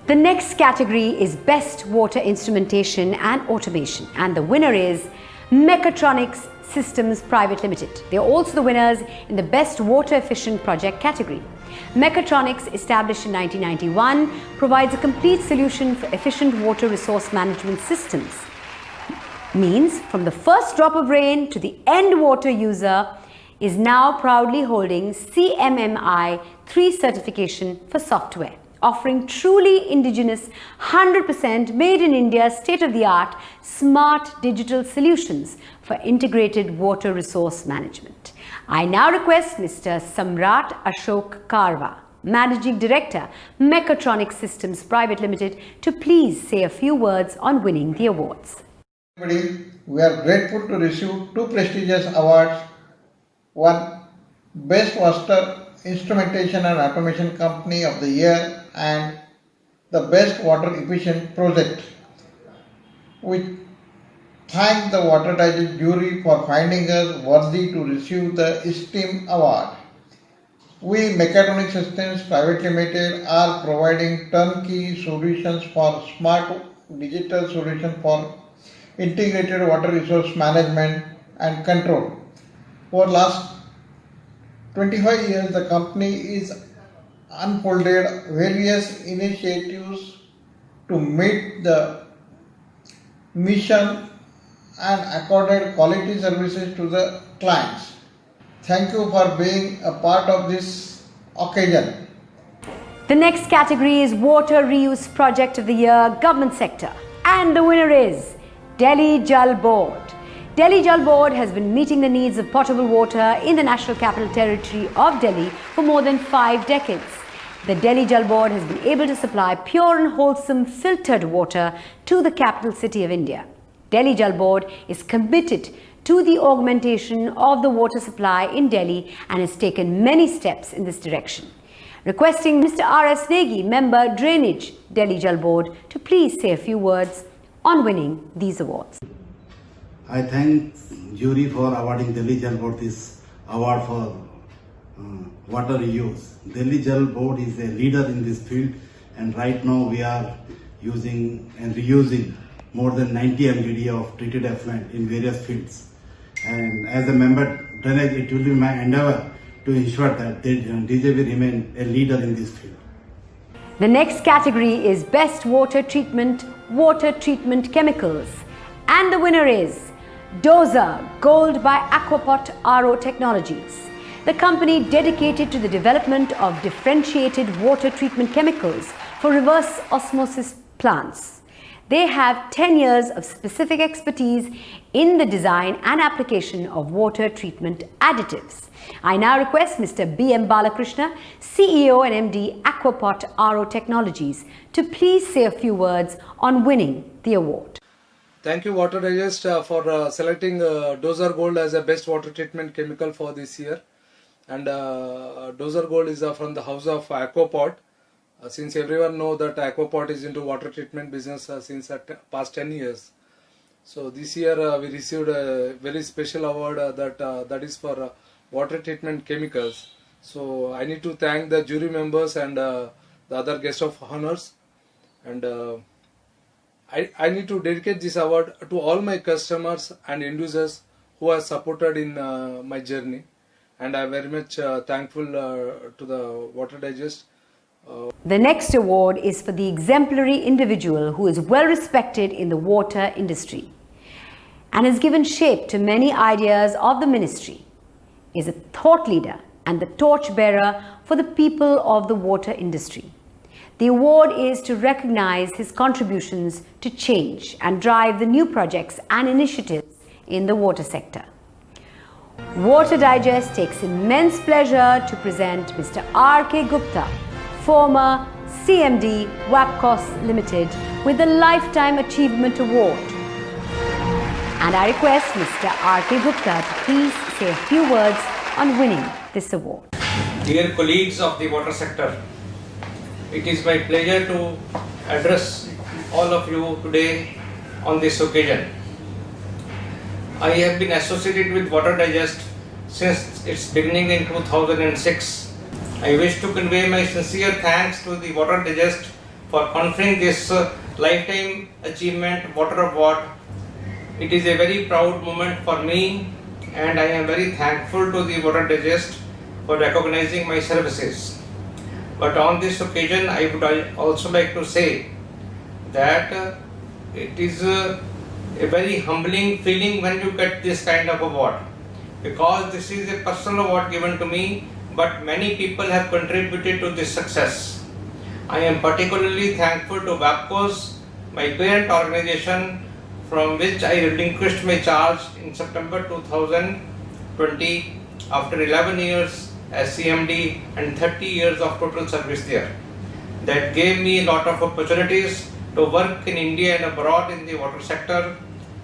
The next category is Best Water Instrumentation and Automation, and the winner is Mechatronics Systems Private Limited. They are also the winners in the Best Water Efficient Project category. Mechatronics, established in 1991, provides a complete solution for efficient water resource management systems. Means from the first drop of rain to the end water user is now proudly holding CMMI 3 certification for software, offering truly indigenous, 100% made in India, state-of-the-art, smart digital solutions for integrated water resource management. I now request Mr. Samrat Ashok Karwa, Managing Director, Mechatronics Systems Private Limited, to please say a few words on winning the awards. We are grateful to receive two prestigious awards. One, Best Water Instrumentation and Automation Company of the Year, and the Best Water Efficient Project. We thank the Water Digest jury for finding us worthy to receive the esteemed award. We, Mechatronics Systems Private Limited, are providing turnkey solutions for smart digital solutions for integrated water resource management and control. For last 25 years, the company is unfolded various initiatives to meet the mission and accorded quality services to the clients. Thank you for being a part of this occasion. The next category is Water Reuse Project of the Year, Government Sector, and the winner is Delhi Jal Board. Delhi Jal Board has been meeting the needs of potable water in the National Capital Territory of Delhi for more than 5 decades. The Delhi Jal Board has been able to supply pure and wholesome filtered water to the capital city of India. Delhi Jal Board is committed to the augmentation of the water supply in Delhi and has taken many steps in this direction. Requesting Mr. R.S. Negi, Member Drainage, Delhi Jal Board, to please say a few words on winning these awards. I thank jury for awarding Delhi Jal Board this award for water reuse. Delhi Jal Board is a leader in this field, and right now we are using and reusing more than 90 MGD of treated effluent in various fields. And as a member drainage, it will be my endeavor to ensure that DJB remain a leader in this field. The next category is Best Water Treatment Chemicals. And the winner is Doza Gold by Aquapot RO Technologies, the company dedicated to the development of differentiated water treatment chemicals for reverse osmosis plants. They have 10 years of specific expertise in the design and application of water treatment additives. I now request Mr. B.M. Balakrishna, CEO and MD Aquapot RO Technologies, to please say a few words on winning the award. Thank you, Water Digest, for selecting Dozer Gold as a best water treatment chemical for this year. And Dozer Gold is from the house of Aquapot. Since everyone know that Aquapot is into water treatment business since past 10 years. So this year we received a very special award that is for water treatment chemicals. So I need to thank the jury members and the other guests of honors. And I need to dedicate this award to all my customers and end users who have supported in my journey. And I am very much thankful to the Water Digest. The next award is for the exemplary individual who is well respected in the water industry and has given shape to many ideas of the ministry, is a thought leader and the torch bearer for the people of the water industry. The award is to recognize his contributions to change and drive the new projects and initiatives in the water sector. Water Digest takes immense pleasure to present Mr. R.K. Gupta, former CMD WAPCOS Limited, with the Lifetime Achievement Award. And I request Mr. R.K. Gupta to please say a few words on winning this award. Dear colleagues of the water sector, it is my pleasure to address all of you today on this occasion. I have been associated with Water Digest since its beginning in 2006. I wish to convey my sincere thanks to the Water Digest for conferring this Lifetime Achievement Water Award. It is a very proud moment for me, and I am very thankful to the Water Digest for recognizing my services. But on this occasion, I would also like to say that it is a very humbling feeling when you get this kind of award, because this is a personal award given to me, but many people have contributed to this success. I am particularly thankful to WAPCOS, my parent organization, from which I relinquished my charge in September 2020 after 11 years as CMD and 30 years of total service there. That gave me a lot of opportunities to work in India and abroad in the water sector,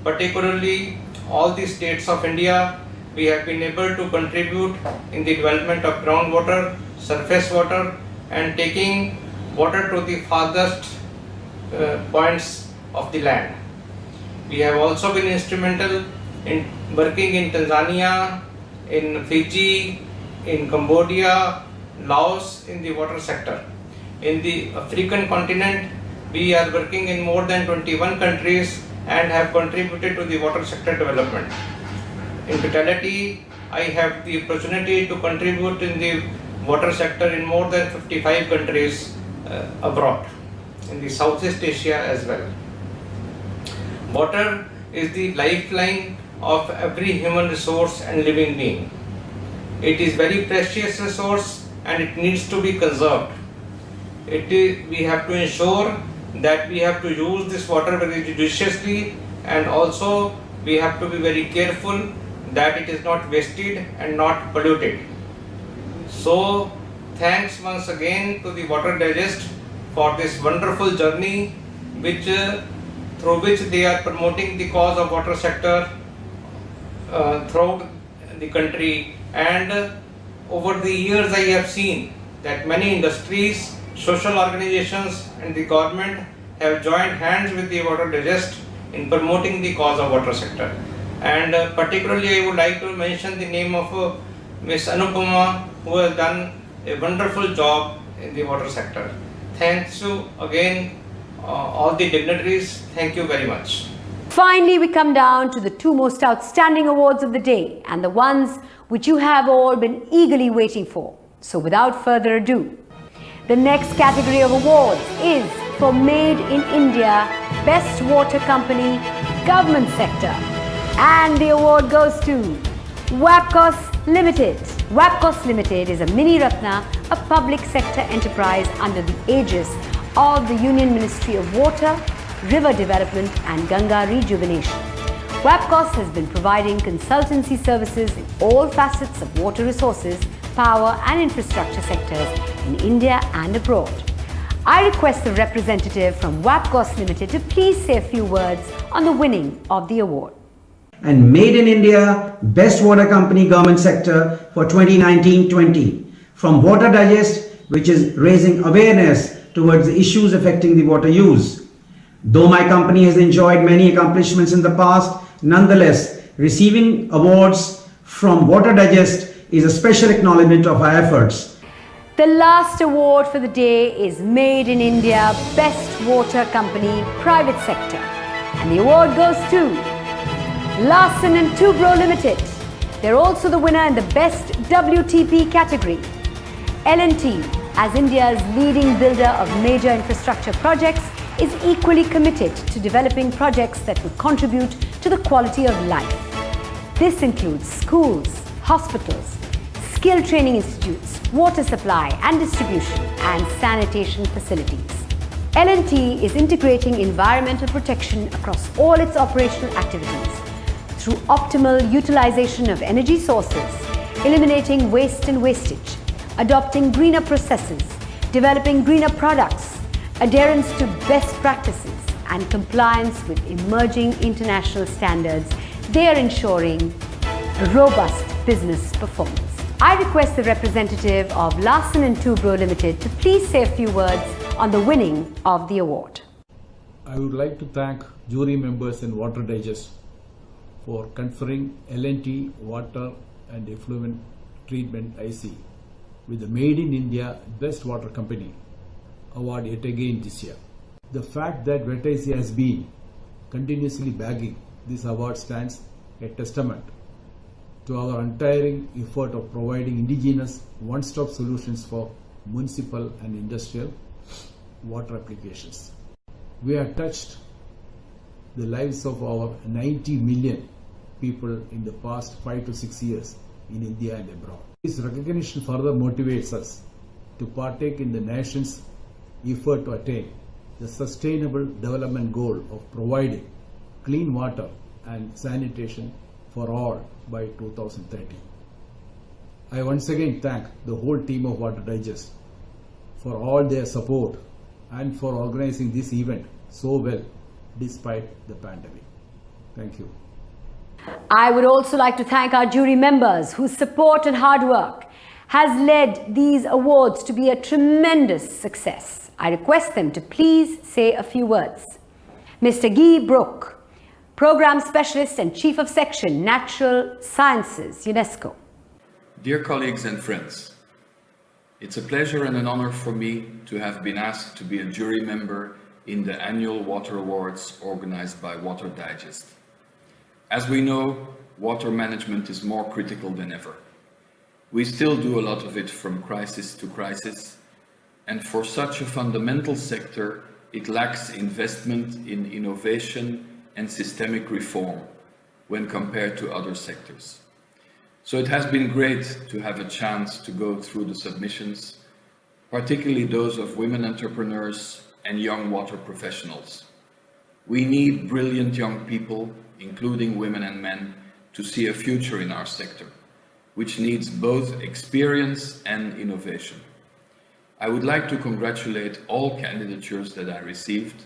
particularly all the states of India. We have been able to contribute in the development of groundwater, surface water, and taking water to the farthest points of the land. We have also been instrumental in working in Tanzania, in Fiji, in Cambodia, Laos in the water sector. In the African continent, we are working in more than 21 countries and have contributed to the water sector development. In totality, I have the opportunity to contribute in the water sector in more than 55 countries abroad, in the Southeast Asia as well. Water is the lifeline of every human resource and living being. It is very precious resource and it needs to be conserved. We have to ensure that we have to use this water very judiciously, and also we have to be very careful that it is not wasted and not polluted. So thanks once again to the Water Digest for this wonderful journey through which they are promoting the cause of water sector throughout the country. And over the years I have seen that many industries, social organizations and the government have joined hands with the Water Digest in promoting the cause of water sector. And particularly I would like to mention the name of Ms. Anupama, who has done a wonderful job in the water sector. Thanks to again all the dignitaries. Thank you very much. Finally, we come down to the two most outstanding awards of the day and the ones which you have all been eagerly waiting for. So without further ado, the next category of awards is for Made in India Best Water Company Government Sector. And the award goes to WAPCOS Limited. WAPCOS Limited is a mini Ratna, a public sector enterprise under the aegis of the Union Ministry of Water, River Development and Ganga Rejuvenation. WAPCOS has been providing consultancy services in all facets of water resources, power and infrastructure sectors in India and abroad. I request the representative from WAPCOS Limited to please say a few words on the winning of the award. And Made in India Best Water Company Government Sector for 2019-20 from Water Digest, which is raising awareness towards the issues affecting the water use. Though my company has enjoyed many accomplishments in the past, nonetheless, receiving awards from Water Digest is a special acknowledgement of our efforts. The last award for the day is Made in India Best Water Company Private Sector. And the award goes to Larsen & Toubro Limited. They're also the winner in the Best WTP category. L&T, as India's leading builder of major infrastructure projects, is equally committed to developing projects that will contribute to the quality of life. This includes schools, hospitals, skill training institutes, water supply and distribution, and sanitation facilities. L&T is integrating environmental protection across all its operational activities through optimal utilization of energy sources, eliminating waste and wastage, adopting greener processes, developing greener products, adherence to best practices, and compliance with emerging international standards. They are ensuring a robust business performance. I request the representative of Larsen & Toubro Limited to please say a few words on the winning of the award. I would like to thank jury members in Water Digest for conferring L&T Water and Effluent Treatment IC with the Made in India Best Water Company award yet again this year. The fact that VETIC has been continuously bagging this award stands a testament to our untiring effort of providing indigenous one-stop solutions for municipal and industrial water applications. We have touched the lives of over 90 million people in the past 5 to 6 years in India and abroad. This recognition further motivates us to partake in the nation's effort to attain the sustainable development goal of providing clean water and sanitation for all by 2030. I once again thank the whole team of Water Digest for all their support and for organizing this event so well despite the pandemic. Thank you. I would also like to thank our jury members whose support and hard work has led these awards to be a tremendous success. I request them to please say a few words. Mr. Guy Brook, Program Specialist and Chief of Section, Natural Sciences, UNESCO. Dear colleagues and friends, it's a pleasure and an honor for me to have been asked to be a jury member in the annual Water Awards organized by Water Digest. As we know, water management is more critical than ever. We still do a lot of it from crisis to crisis, and for such a fundamental sector, it lacks investment in innovation and systemic reform when compared to other sectors. So it has been great to have a chance to go through the submissions, particularly those of women entrepreneurs and young water professionals. We need brilliant young people, including women and men, to see a future in our sector, which needs both experience and innovation. I would like to congratulate all candidatures that I received,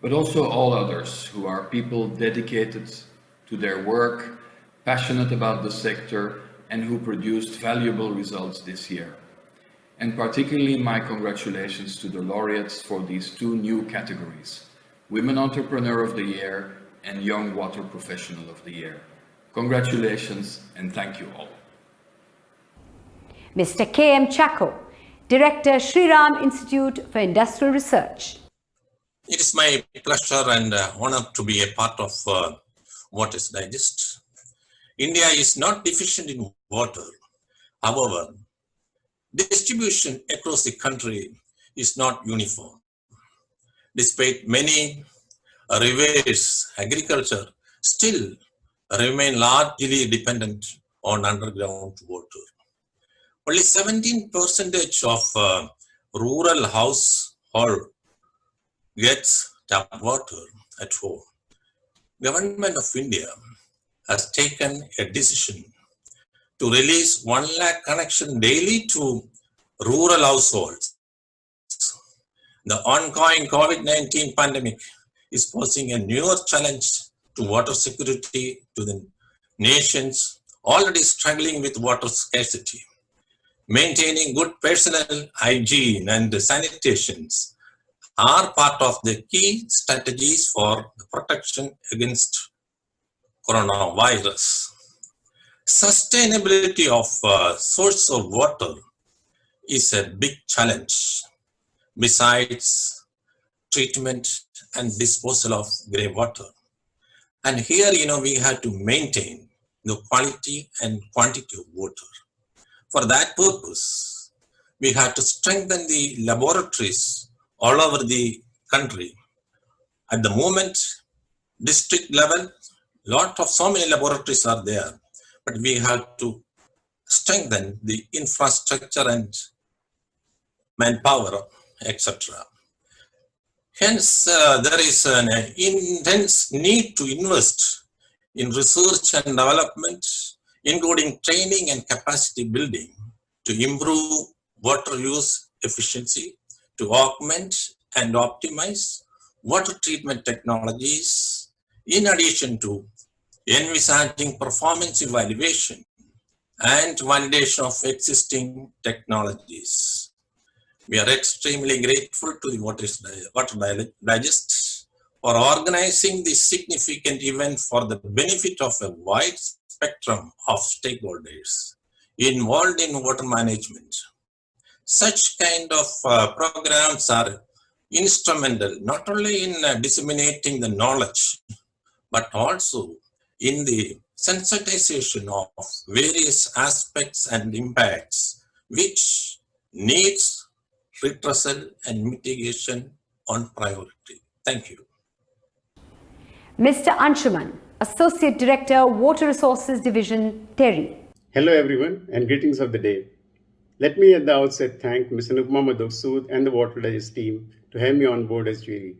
but also all others who are people dedicated to their work, passionate about the sector, and who produced valuable results this year. And particularly my congratulations to the laureates for these two new categories, Women Entrepreneur of the Year and Young Water Professional of the Year. Congratulations and thank you all. Mr. K.M. Chacko, Director, Shriram Institute for Industrial Research. It is my pleasure and honor to be a part of Water's Digest. India is not deficient in water. However, distribution across the country is not uniform. Despite many rivers, agriculture still remain largely dependent on underground water. Only 17% of rural household gets tap water at home. Government of India has taken a decision to release 1 lakh connection daily to rural households. The ongoing COVID-19 pandemic is posing a newer challenge to water security to the nations already struggling with water scarcity. Maintaining good personal hygiene and sanitations are part of the key strategies for the protection against coronavirus. Sustainability of source of water is a big challenge. Besides treatment and disposal of grey water. And here, we have to maintain the quality and quantity of water. For that purpose, we have to strengthen the laboratories all over the country. At the moment, district level, so many laboratories are there, but we have to strengthen the infrastructure and manpower, etc. Hence, there is an intense need to invest in research and development, including training and capacity building to improve water use efficiency, to augment and optimize water treatment technologies, in addition to envisaging performance evaluation and validation of existing technologies. We are extremely grateful to the Water Digest for organizing this significant event for the benefit of a wide spectrum of stakeholders involved in water management. Such kind of programs are instrumental not only in disseminating the knowledge, but also in the sensitization of various aspects and impacts which needs redressal and mitigation on priority. Thank you. Mr. Anshuman, Associate Director, Water Resources Division, Terry. Hello everyone and greetings of the day. Let me at the outset thank Ms. Anupma Madhuksood and the Water Digest team to have me on board as jury.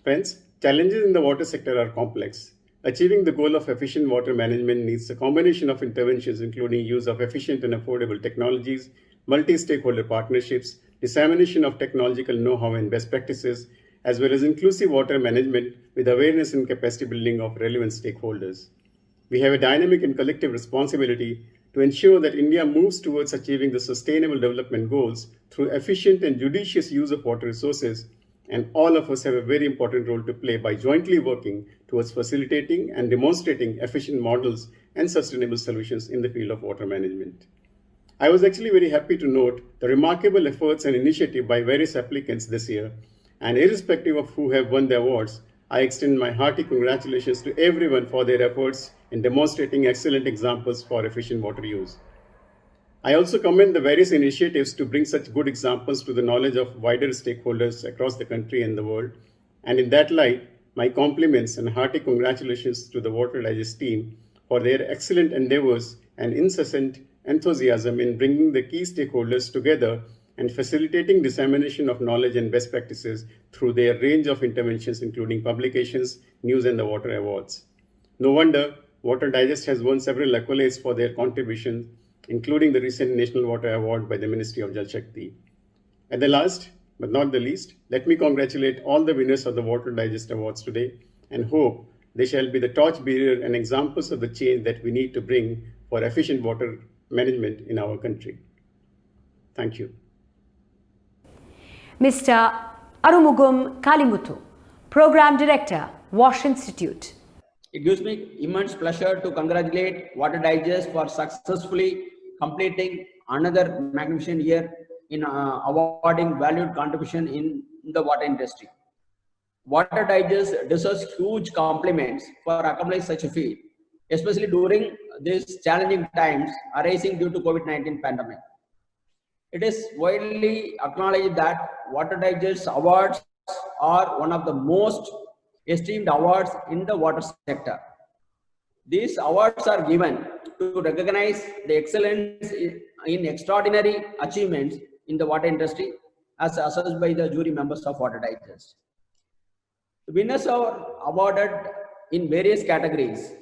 Friends, challenges in the water sector are complex. Achieving the goal of efficient water management needs a combination of interventions including use of efficient and affordable technologies, multi-stakeholder partnerships, dissemination of technological know-how and best practices, as well as inclusive water management with awareness and capacity building of relevant stakeholders. We have a dynamic and collective responsibility to ensure that India moves towards achieving the sustainable development goals through efficient and judicious use of water resources, and all of us have a very important role to play by jointly working towards facilitating and demonstrating efficient models and sustainable solutions in the field of water management. I was actually very happy to note the remarkable efforts and initiative by various applicants this year, and irrespective of who have won the awards, I extend my hearty congratulations to everyone for their efforts in demonstrating excellent examples for efficient water use. I also commend the various initiatives to bring such good examples to the knowledge of wider stakeholders across the country and the world. And in that light, my compliments and hearty congratulations to the Water Digest team for their excellent endeavors and incessant enthusiasm in bringing the key stakeholders together and facilitating dissemination of knowledge and best practices through their range of interventions, including publications, news, and the Water Awards. No wonder Water Digest has won several accolades for their contributions, including the recent National Water Award by the Ministry of Jal Shakti. At the last, but not the least, let me congratulate all the winners of the Water Digest Awards today and hope they shall be the torchbearer and examples of the change that we need to bring for efficient water management in our country. Thank you. Mr. Arumugum Kalimuthu, Program Director, Wash Institute. It gives me immense pleasure to congratulate Water Digest for successfully completing another magnificent year in awarding valued contribution in the water industry. Water Digest deserves huge compliments for accomplishing such a feat, especially during these challenging times arising due to COVID-19 pandemic. It is widely acknowledged that Water Digest Awards are one of the most esteemed awards in the water sector. These awards are given to recognize the excellence in extraordinary achievements in the water industry as assessed by the jury members of Water Digest. The winners are awarded in various categories,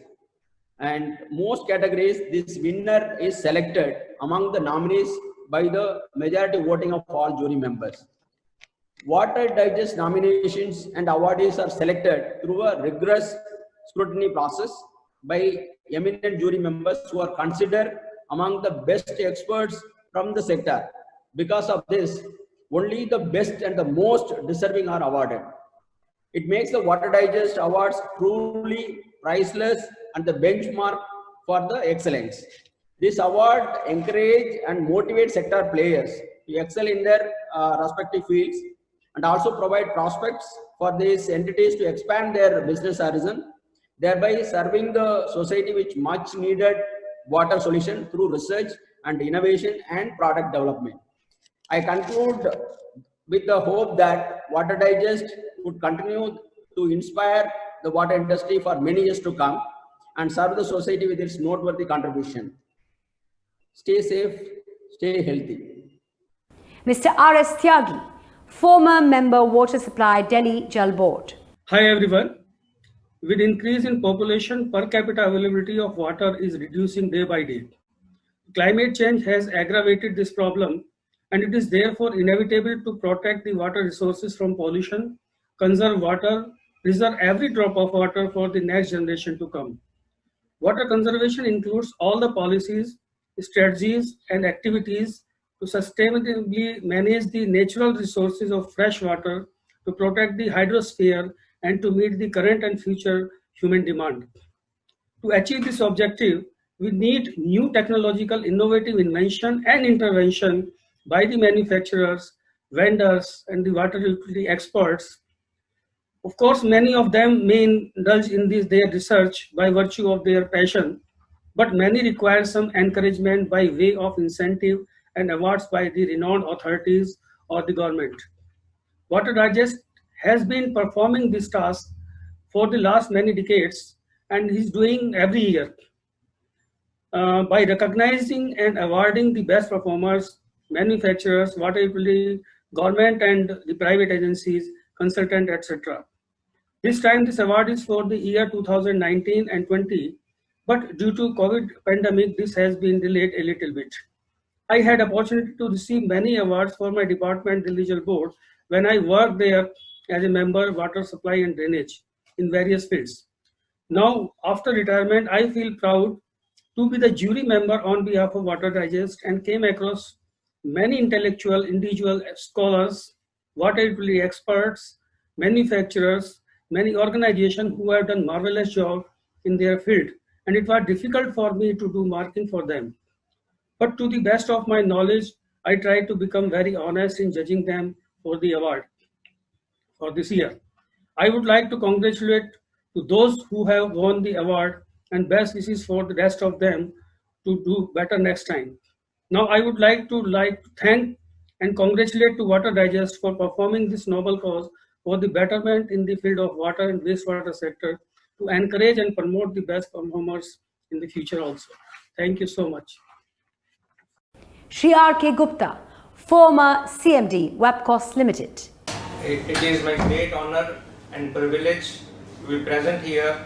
and most categories this winner is selected among the nominees by the majority voting of all jury members. Water Digest nominations and awardees are selected through a rigorous scrutiny process by eminent jury members who are considered among the best experts from the sector. Because of this, only the best and the most deserving are awarded. It makes the Water Digest Awards truly priceless and the benchmark for the excellence. This award encourages and motivates sector players to excel in their respective fields and also provide prospects for these entities to expand their business horizon, thereby serving the society with much needed water solution through research and innovation and product development. I conclude with the hope that Water Digest would continue to inspire the water industry for many years to come and serve the society with its noteworthy contribution. Stay safe, stay healthy. Mr. R.S. Tyagi, former member Water Supply, Delhi Jal Board. Hi everyone. With increase in population, per capita availability of water is reducing day by day. Climate change has aggravated this problem, and it is therefore inevitable to protect the water resources from pollution, conserve water, preserve every drop of water for the next generation to come. Water conservation includes all the policies, strategies, and activities to sustainably manage the natural resources of fresh water, to protect the hydrosphere, and to meet the current and future human demand. To achieve this objective, we need new technological innovative invention and intervention by the manufacturers, vendors, and the water utility experts. Of course, many of them may indulge in their research by virtue of their passion, but many require some encouragement by way of incentive and awards by the renowned authorities or the government. Water Digest has been performing this task for the last many decades and is doing every year. By recognizing and awarding the best performers, manufacturers, water utility, government and the private agencies, consultant, etc. This time this award is for the year 2019 and 20, but due to COVID pandemic, this has been delayed a little bit. I had opportunity to receive many awards for my department, Delhi Jal Board, when I worked there as a member, water supply and drainage in various fields. Now, after retirement, I feel proud to be the jury member on behalf of Water Digest and came across many intellectual, individual scholars, water utility experts, manufacturers, many organizations who have done marvelous job in their field, and it was difficult for me to do marking for them. But to the best of my knowledge, I tried to become very honest in judging them for the award for this year. I would like to congratulate to those who have won the award and best wishes for the rest of them to do better next time. Now I would like to thank and congratulate to Water Digest for performing this noble cause for the betterment in the field of water and wastewater sector, to encourage and promote the best performers in the future also. Thank you so much. Shri R.K. Gupta, former CMD, Webcost Limited. It is my great honor and privilege to be present here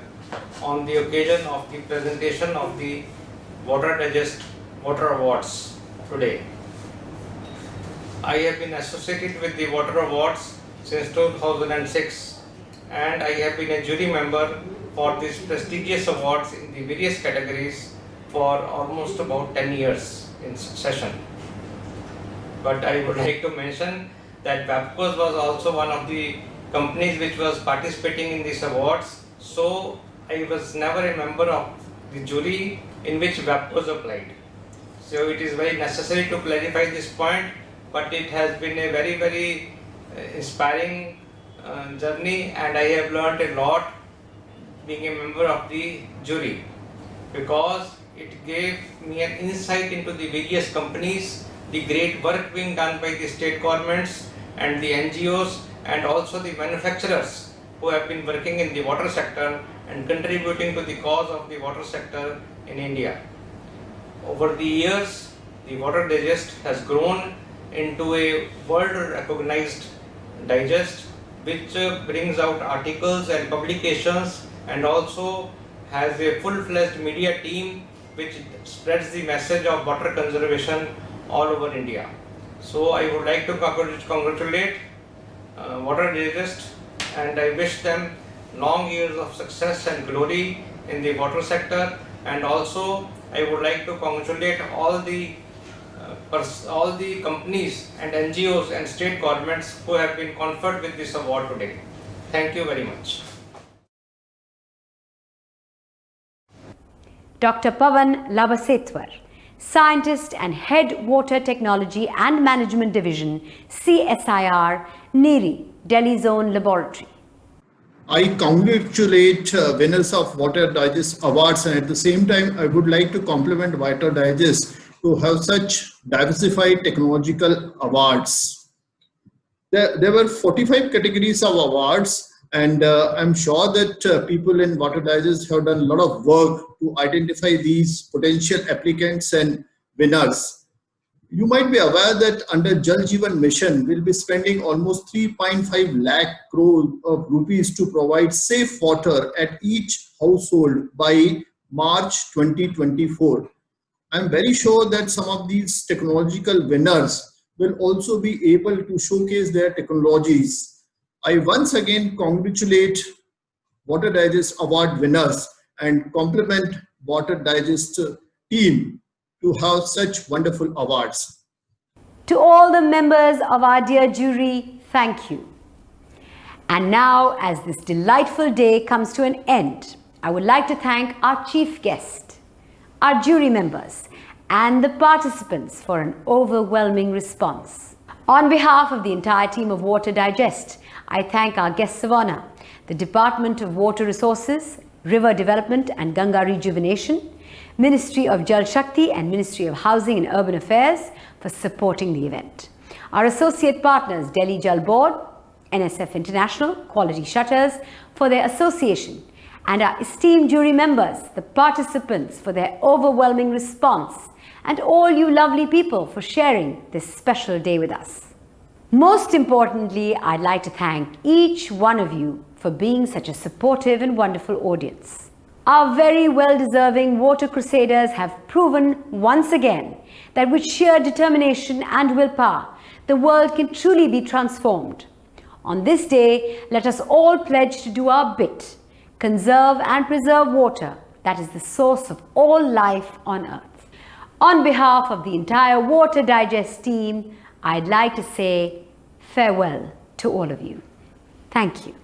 on the occasion of the presentation of the Water Digest Water Awards today. I have been associated with the Water Awards since 2006, and I have been a jury member for these prestigious awards in the various categories for almost about 10 years in succession. But I would like to mention that WAPCOS was also one of the companies which was participating in these awards, so I was never a member of the jury in which WAPCOS applied. So it is very necessary to clarify this point, but it has been a very inspiring journey, and I have learned a lot being a member of the jury, because it gave me an insight into the various companies, the great work being done by the state governments and the NGOs, and also the manufacturers who have been working in the water sector and contributing to the cause of the water sector in India. Over the years, the Water Digest has grown into a world-recognized digest which brings out articles and publications, and also has a full-fledged media team which spreads the message of water conservation all over India. So I would like to congratulate Water Digest, and I wish them long years of success and glory in the water sector. And also I would like to congratulate all the companies and NGOs and state governments who have been conferred with this award today. Thank you very much. Dr. Pavan Labasetwar, Scientist and Head Water Technology and Management Division, CSIR, NEERI, Delhi Zone Laboratory. I congratulate winners of Water Digest Awards, and at the same time I would like to compliment Water Digest to have such diversified technological awards. There were 45 categories of awards, and I'm sure that people in Water Digest have done a lot of work to identify these potential applicants and winners. You might be aware that under Jal Jeevan Mission, we'll be spending almost 3.5 lakh crore of rupees to provide safe water at each household by March 2024. I'm very sure that some of these technological winners will also be able to showcase their technologies. I once again congratulate Water Digest Award winners and compliment Water Digest team to have such wonderful awards. To all the members of our dear jury, thank you. And now, as this delightful day comes to an end, I would like to thank our chief guest, our jury members, and the participants for an overwhelming response. On behalf of the entire team of Water Digest, I thank our guests of honor, the Department of Water Resources, River Development and Ganga Rejuvenation, Ministry of Jal Shakti and Ministry of Housing and Urban Affairs for supporting the event. Our associate partners, Delhi Jal Board, NSF International, Quality Shutters for their association, and our esteemed jury members, the participants for their overwhelming response, and all you lovely people for sharing this special day with us. Most importantly, I'd like to thank each one of you for being such a supportive and wonderful audience. Our very well-deserving water crusaders have proven once again that with sheer determination and willpower, the world can truly be transformed. On this day, let us all pledge to do our bit, conserve and preserve water that is the source of all life on earth. On behalf of the entire Water Digest team, I'd like to say farewell to all of you. Thank you.